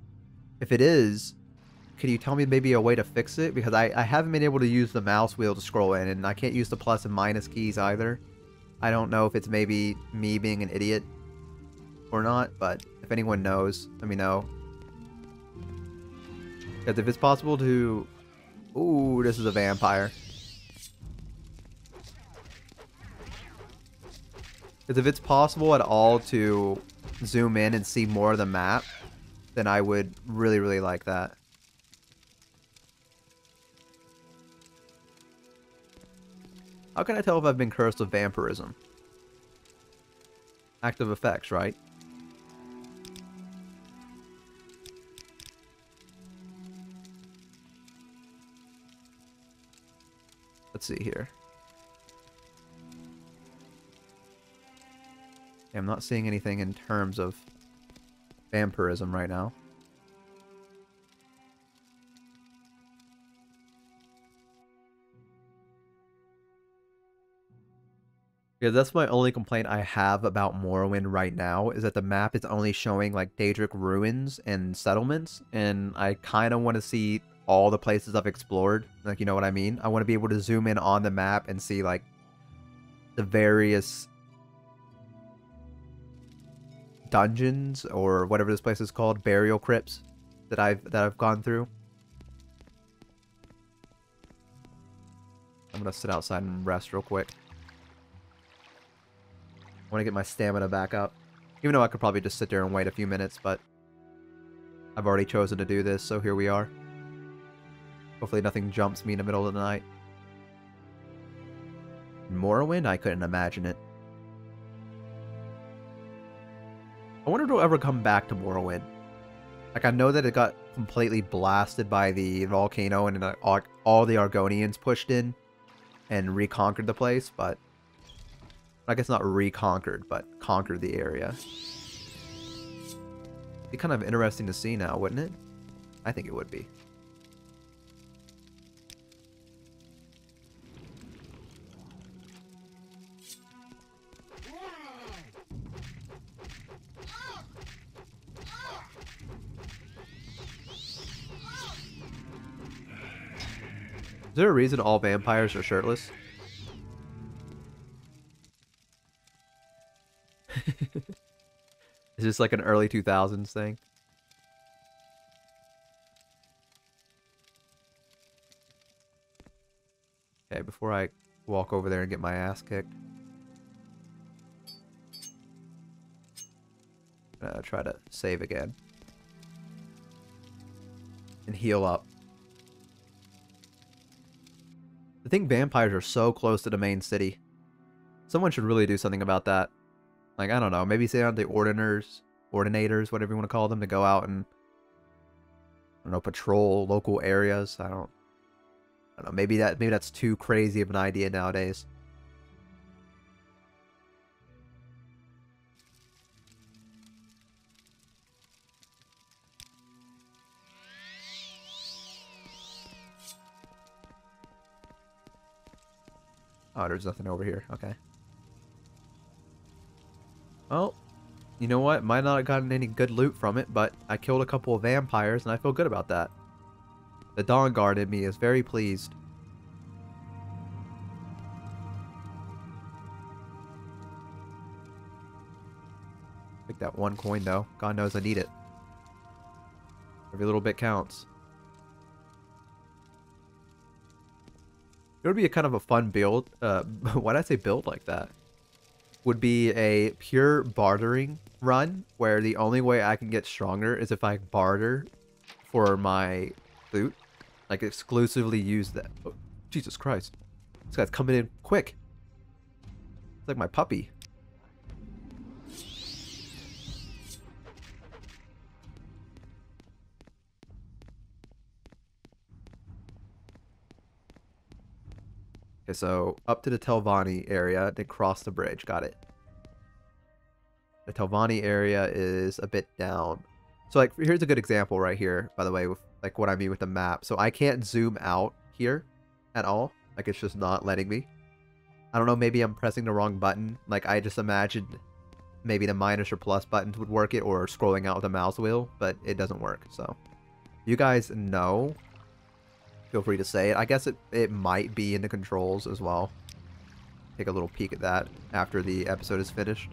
Speaker 1: if it is, could you tell me maybe a way to fix it? Because I haven't been able to use the mouse wheel to scroll in, and I can't use the plus and minus keys either. I don't know if it's maybe me being an idiot or not, but if anyone knows, let me know. Because if it's possible to... Ooh, this is a vampire. Because if it's possible at all to zoom in and see more of the map, then I would really, really like that. How can I tell if I've been cursed with vampirism? Active effects, right? Let's see here. I'm not seeing anything in terms of vampirism right now. Yeah, that's my only complaint I have about Morrowind right now, is that the map is only showing like Daedric ruins and settlements, and I kind of want to see all the places I've explored. Like, you know what I mean? I want to be able to zoom in on the map and see like the various dungeons or whatever this place is called, burial crypts that I've gone through. I'm gonna sit outside and rest real quick. I want to get my stamina back up. Even though I could probably just sit there and wait a few minutes, but I've already chosen to do this, so here we are. Hopefully nothing jumps me in the middle of the night. Morrowind? I couldn't imagine it. I wonder if it'll ever come back to Morrowind. Like, I know that it got completely blasted by the volcano and all the Argonians pushed in and reconquered the place, but I guess not reconquered, but conquered the area. It'd be kind of interesting to see now, wouldn't it? I think it would be. Is there a reason all vampires are shirtless? Is this like an early 2000s thing? Okay, before I walk over there and get my ass kicked. Try to save again. And heal up. I think vampires are so close to the main city. Someone should really do something about that. Like, I don't know, maybe say on the ordinators, whatever you want to call them, to go out and, I don't know, patrol local areas. I don't know, maybe that's too crazy of an idea nowadays. Oh, there's nothing over here. Okay. Well, you know what? Might not have gotten any good loot from it, but I killed a couple of vampires, and I feel good about that. The Dawn Guard in me is very pleased. Take that one coin, though. God knows I need it. Every little bit counts. It would be a kind of a fun build. Why did I say build like that? Would be a pure bartering run where the only way I can get stronger is if I barter for my loot. Like, exclusively use that. Oh, Jesus Christ. This guy's coming in quick. It's like my puppy. Okay, so up to the Telvanni area, then cross the bridge. Got it. The Telvanni area is a bit down. So, like, here's a good example right here, by the way, with like what I mean with the map. So I can't zoom out here at all. Like, it's just not letting me. I don't know, maybe I'm pressing the wrong button. Like, I just imagined maybe the minus or plus buttons would work it, or scrolling out with the mouse wheel, but it doesn't work. So, you guys know. Feel free to say it. I guess it might be in the controls as well. Take a little peek at that after the episode is finished.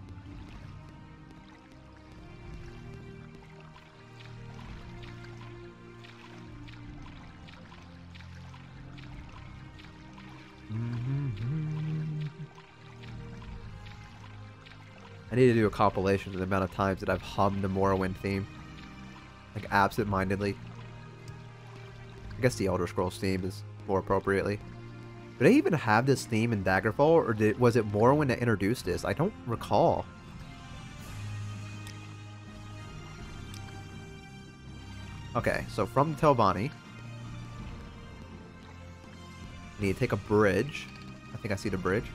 Speaker 1: I need to do a compilation of the amount of times that I've hummed the Morrowind theme. Like, absent-mindedly. I guess the Elder Scrolls theme is more appropriately. Did they even have this theme in Daggerfall, or was it Morrowind that introduced this? I don't recall. Okay, so from Telvanni, I need to take a bridge. I think I see the bridge.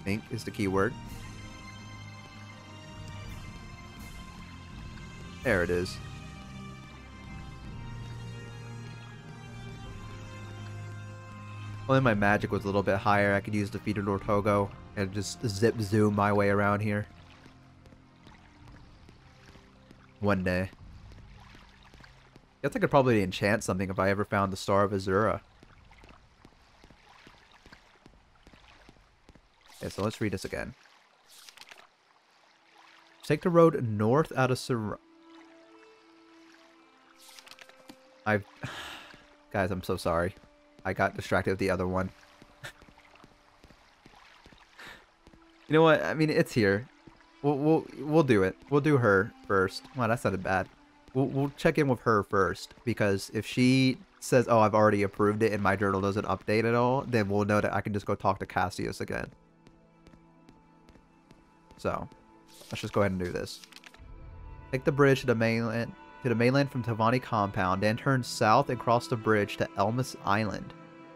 Speaker 1: Think is the key word. There it is. Only my magic was a little bit higher. I could use the Feeder Nortogo And just zip zoom my way around here. One day. Guess I could probably enchant something if I ever found the Star of Azura. Okay, so let's read this again. Take the road north out of Guys, I'm so sorry. I got distracted with the other one. You know what? I mean, it's here. We'll do it. We'll do her first. Wow, that sounded bad. We'll check in with her first, because if she says, "Oh, I've already approved it," and my journal doesn't update at all, then we'll know that I can just go talk to Cassius again. So, let's just go ahead and do this. Take the bridge to the mainland from Tavani Compound, then turn south and cross the bridge to Elmas Island.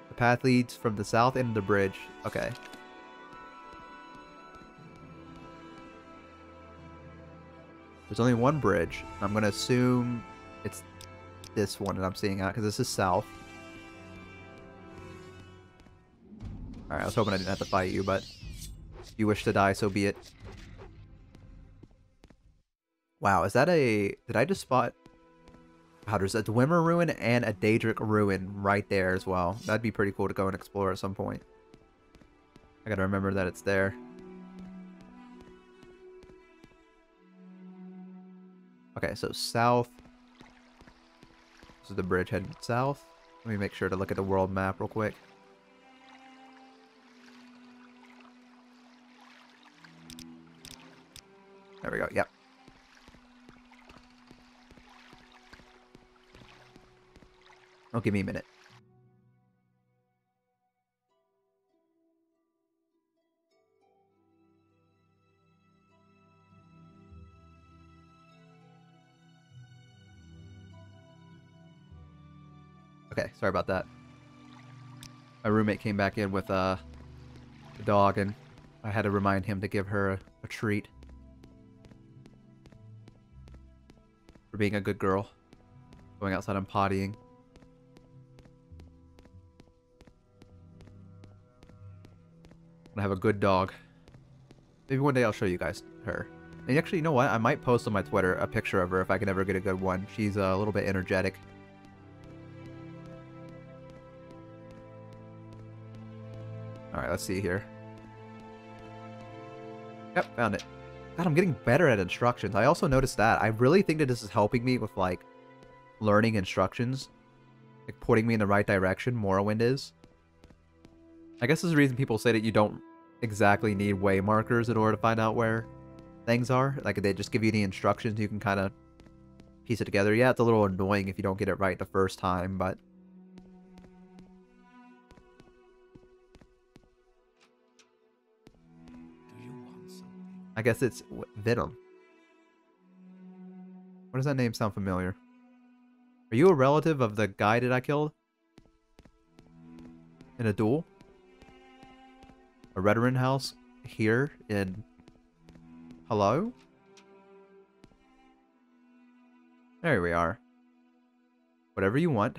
Speaker 1: The path leads from the south end of the bridge. Okay. There's only one bridge. I'm going to assume it's this one that I'm seeing out, because this is south. Alright, I was hoping I didn't have to fight you, but if you wish to die, so be it. Wow, is that a... Did I just spot... Wow, there's a Dwemer ruin and a Daedric ruin right there as well. That'd be pretty cool to go and explore at some point. I gotta remember that it's there. Okay, so south. This is the bridge heading south. Let me make sure to look at the world map real quick. There we go, yep. Oh, give me a minute. Okay, sorry about that. My roommate came back in with the dog, and I had to remind him to give her a treat. For being a good girl. Going outside and pottying. I have a good dog. Maybe one day I'll show you guys her. And actually, you know what? I might post on my Twitter a picture of her if I can ever get a good one. She's a little bit energetic. Alright, let's see here. Yep, found it. God, I'm getting better at instructions. I also noticed that. I really think that this is helping me with, like, learning instructions. Like, putting me in the right direction. Morrowind is. I guess there's a reason people say that you don't exactly need way markers in order to find out where things are. Like, they just give you the instructions, you can kind of piece it together. Yeah, it's a little annoying if you don't get it right the first time, but...
Speaker 2: Do you want something?
Speaker 1: I guess it's Venom. Why does that name sound familiar? Are you a relative of the guy that I killed? In a duel? A Redoran house here in... Hello? There we are. Whatever you want.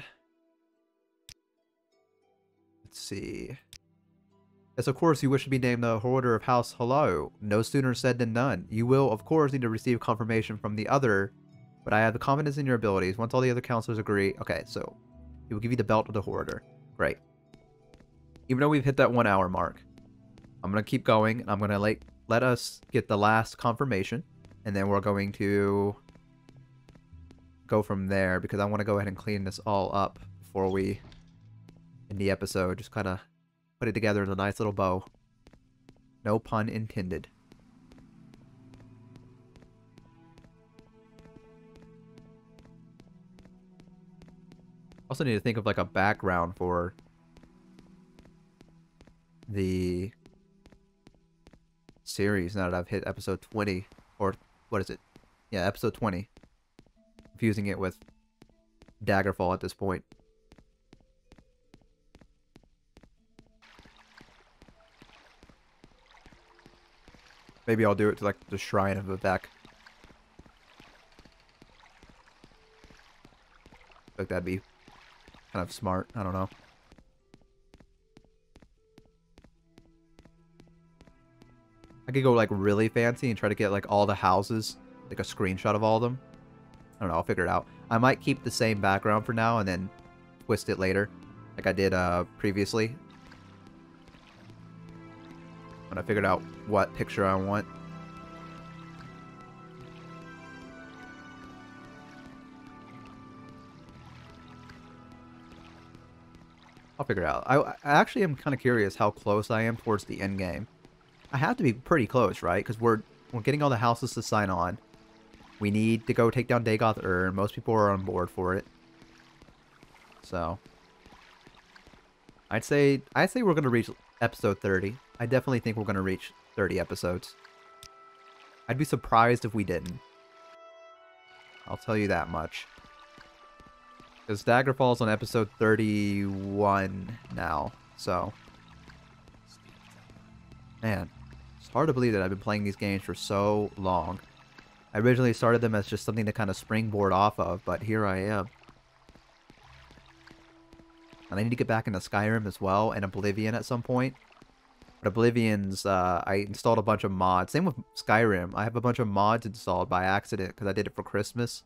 Speaker 1: Let's see. Yes, of course, you wish to be named the Hoarder of House Hello. No sooner said than done. You will, of course, need to receive confirmation from the other, but I have the confidence in your abilities. Once all the other counselors agree... Okay, so... He will give you the belt of the Hoarder. Great. Even though we've hit that 1 hour mark, I'm going to keep going, and I'm going to let us get the last confirmation, and then we're going to go from there, because I want to go ahead and clean this all up before we end the episode. Just kind of put it together in a nice little bow. No pun intended. Also need to think of like a background for the series now that I've hit episode 20. Or what is it? Yeah, episode 20. Confusing it with Daggerfall at this point. Maybe I'll do it to like the Shrine of Vivek. Like that'd be kind of smart. I don't know. I could go like really fancy and try to get like all the houses, like a screenshot of all of them. I don't know, I'll figure it out. I might keep the same background for now and then twist it later, like I did previously. When I figured out what picture I want. I'll figure it out. I actually am kind of curious how close I am towards the end game. I have to be pretty close, right? Because we're getting all the houses to sign on. We need to go take down Dagoth Ur. Most people are on board for it. So I'd say we're gonna reach episode 30. I definitely think we're gonna reach 30 episodes. I'd be surprised if we didn't. I'll tell you that much. Because Daggerfall's on episode 31 now, so... Man, it's hard to believe that I've been playing these games for so long. I originally started them as just something to kind of springboard off of, but here I am. And I need to get back into Skyrim as well, and Oblivion at some point. But Oblivion's, I installed a bunch of mods. Same with Skyrim. I have a bunch of mods installed by accident, because I did it for Christmas.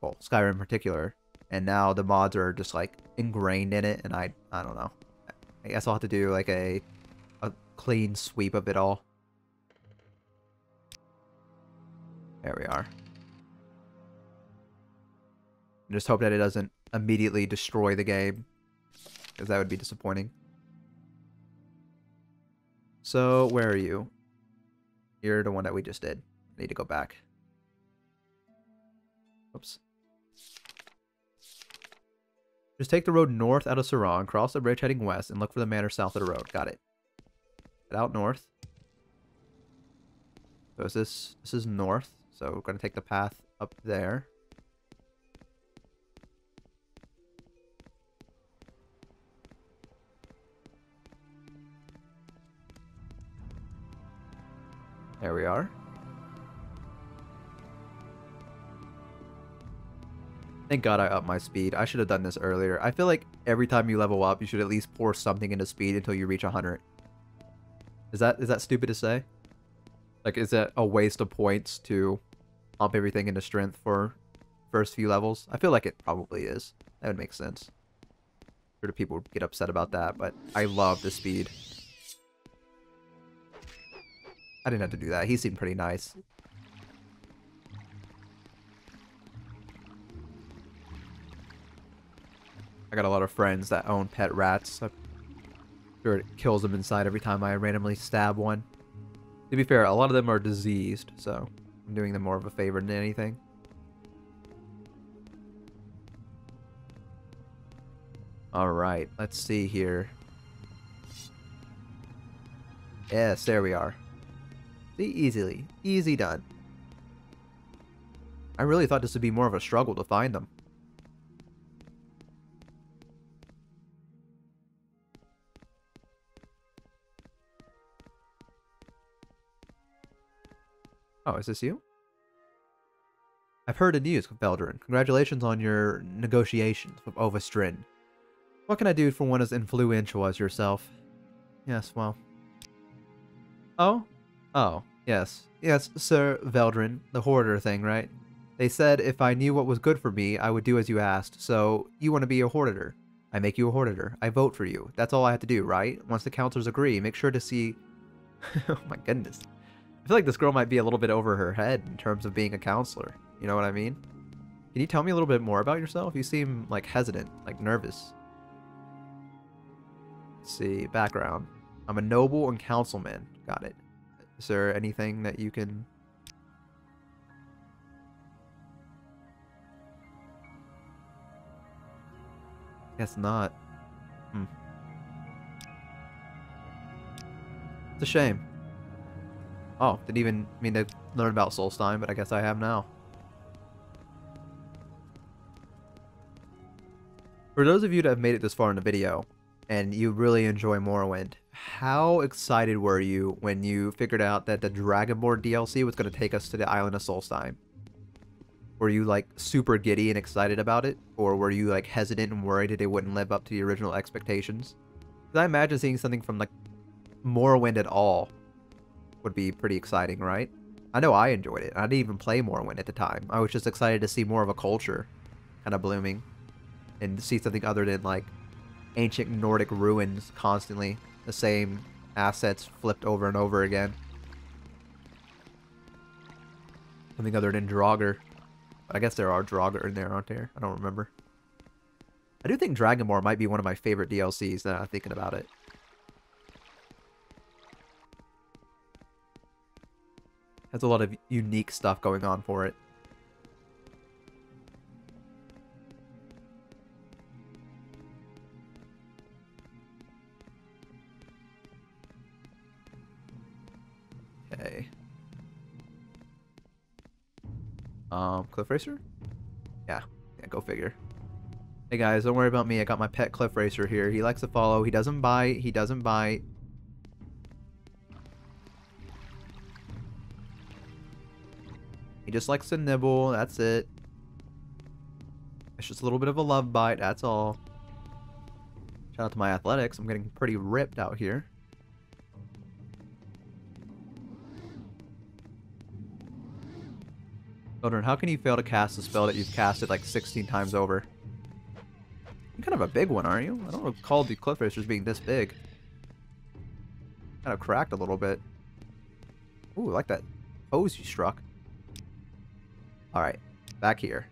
Speaker 1: Well, Skyrim in particular. And now the mods are just, like, ingrained in it, and I don't know. I guess I'll have to do, like, a clean sweep of it all. There we are. Just hope that it doesn't immediately destroy the game, because that would be disappointing. So, where are you? You're the one that we just did. I need to go back. Oops. Just take the road north out of Sarong, cross the bridge heading west, and look for the manor south of the road. Got it. Head out north. So this is north, so we're going to take the path up there. There we are. Thank God I upped my speed. I should have done this earlier. I feel like every time you level up, you should at least pour something into speed until you reach 100. Is that stupid to say? Like, is that a waste of points to pump everything into strength for first few levels? I feel like it probably is. That would make sense. Sure, people would get upset about that, but I love the speed. I didn't have to do that. He seemed pretty nice. I got a lot of friends that own pet rats. I'm sure it kills them inside every time I randomly stab one. To be fair, a lot of them are diseased, so I'm doing them more of a favor than anything. Alright, let's see here. Yes, there we are. See, easy done. I really thought this would be more of a struggle to find them. Oh, is this you? I've heard the news, Veldrin. Congratulations on your negotiations with Ovastrin. What can I do for one as influential as yourself? Yes, well... Oh? Oh, yes. Yes, Sir Veldrin, the hoarder thing, right? They said if I knew what was good for me, I would do as you asked. So, you want to be a hoarder. I make you a hoarder. I vote for you. That's all I have to do, right? Once the councilors agree, make sure to see... Oh my goodness. I feel like this girl might be a little bit over her head in terms of being a counselor. You know what I mean? Can you tell me a little bit more about yourself? You seem, like, hesitant, like, nervous. Let's see. Background. I'm a noble and councilman. Got it. Is there anything that you can... Guess not. It's a shame. Oh, didn't even mean to learn about Solstein, but I guess I have now. For those of you that have made it this far in the video, and you really enjoy Morrowind, how excited were you when you figured out that the Dragonborn DLC was going to take us to the island of Solstein? Were you, like, super giddy and excited about it? Or were you, like, hesitant and worried that it wouldn't live up to the original expectations? Because I imagine seeing something from, like, Morrowind at all would be pretty exciting, right? I know I enjoyed it. I didn't even play Morrowind at the time. I was just excited to see more of a culture kind of blooming and see something other than like ancient Nordic ruins constantly. The same assets flipped over and over again. Something other than Draugr. But I guess there are Draugr in there, aren't there? I don't remember. I do think Dragonborn might be one of my favorite DLCs now I'm thinking about it. Has a lot of unique stuff going on for it. Okay. Cliff Racer? Yeah, go figure. Hey guys, don't worry about me. I got my pet Cliff Racer here. He likes to follow. He doesn't bite. He doesn't bite. He just likes to nibble. That's it. It's just a little bit of a love bite. That's all. Shout out to my athletics. I'm getting pretty ripped out here. Children, how can you fail to cast a spell that you've casted like 16 times over? You're kind of a big one, aren't you? I don't recall the Cliff Racers being this big. Kind of cracked a little bit. Ooh, I like that pose you struck. Alright, back here.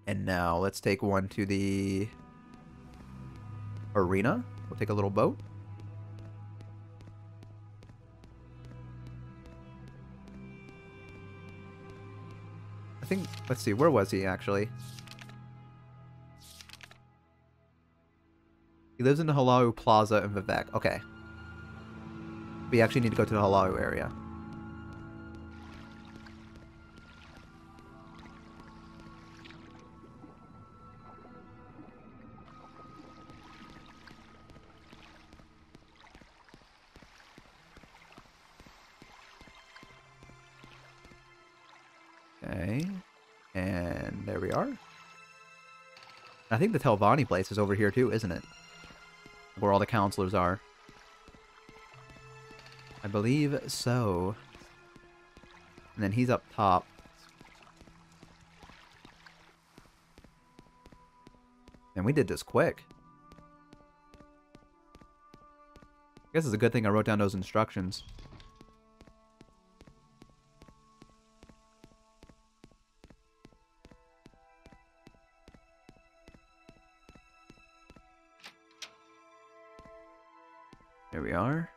Speaker 1: And now let's take one to the arena. We'll take a little boat. I think, let's see, where was he actually? He lives in the Halau Plaza in Vivek. Okay. We actually need to go to the Halau area. Okay, and there we are. I think the Telvanni place is over here too, isn't it? Where all the counselors are. I believe so. And then he's up top. And we did this quick. I guess it's a good thing I wrote down those instructions. There we are.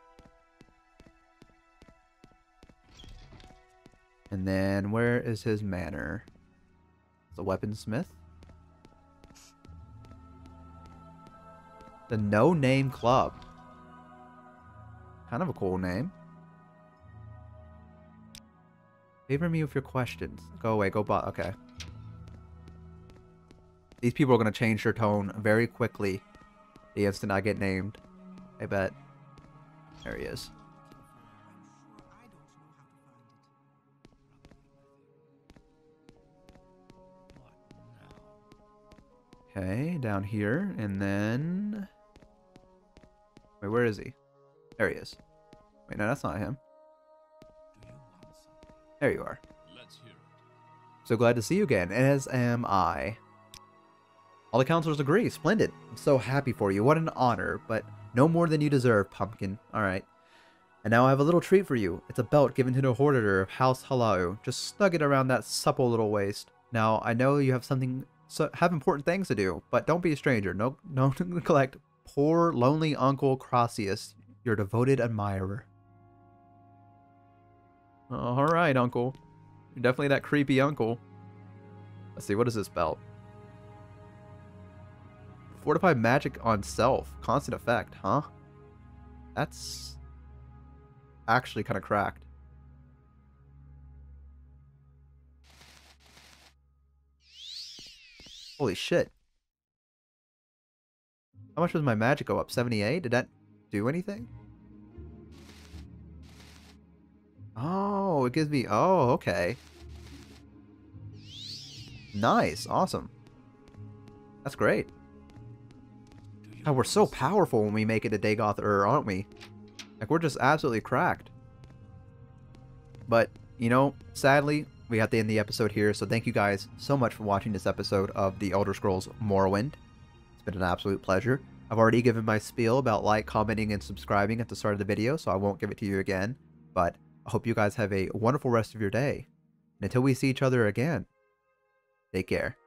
Speaker 1: And then where is his manor? The weaponsmith? The No Name Club. Kind of a cool name. Favor me with your questions. Go away, go bot. Okay. These people are going to change their tone very quickly the instant I get named. I bet. There he is. Okay, down here, and then... Wait, where is he? There he is. Wait, no, that's not him. There you are.
Speaker 3: Let's hear it.
Speaker 1: So glad to see you again, as am I. All the counselors agree. Splendid. I'm so happy for you. What an honor, but no more than you deserve, Pumpkin. Alright. And now I have a little treat for you. It's a belt given to the Hoarder of House Halau. Just snug it around that supple little waist. Now, I know you have have important things to do, but don't be a stranger. No neglect poor, lonely Uncle Crossius, your devoted admirer. Alright, Uncle. You're definitely that creepy uncle. Let's see, what is this belt? Fortified magic on self. Constant effect, huh? That's actually kind of cracked. Holy shit. How much was my magic go up? 78? Did that do anything? Oh, it gives me... Oh, okay. Nice. Awesome. That's great.
Speaker 2: Do you
Speaker 1: God, we're so powerful when we make it to Dagoth Ur, aren't we? Like, we're just absolutely cracked. But, you know, sadly, we have to end the episode here, so thank you guys so much for watching this episode of The Elder Scrolls Morrowind. It's been an absolute pleasure. I've already given my spiel about like, commenting, and subscribing at the start of the video, so I won't give it to you again. But I hope you guys have a wonderful rest of your day. And until we see each other again, take care.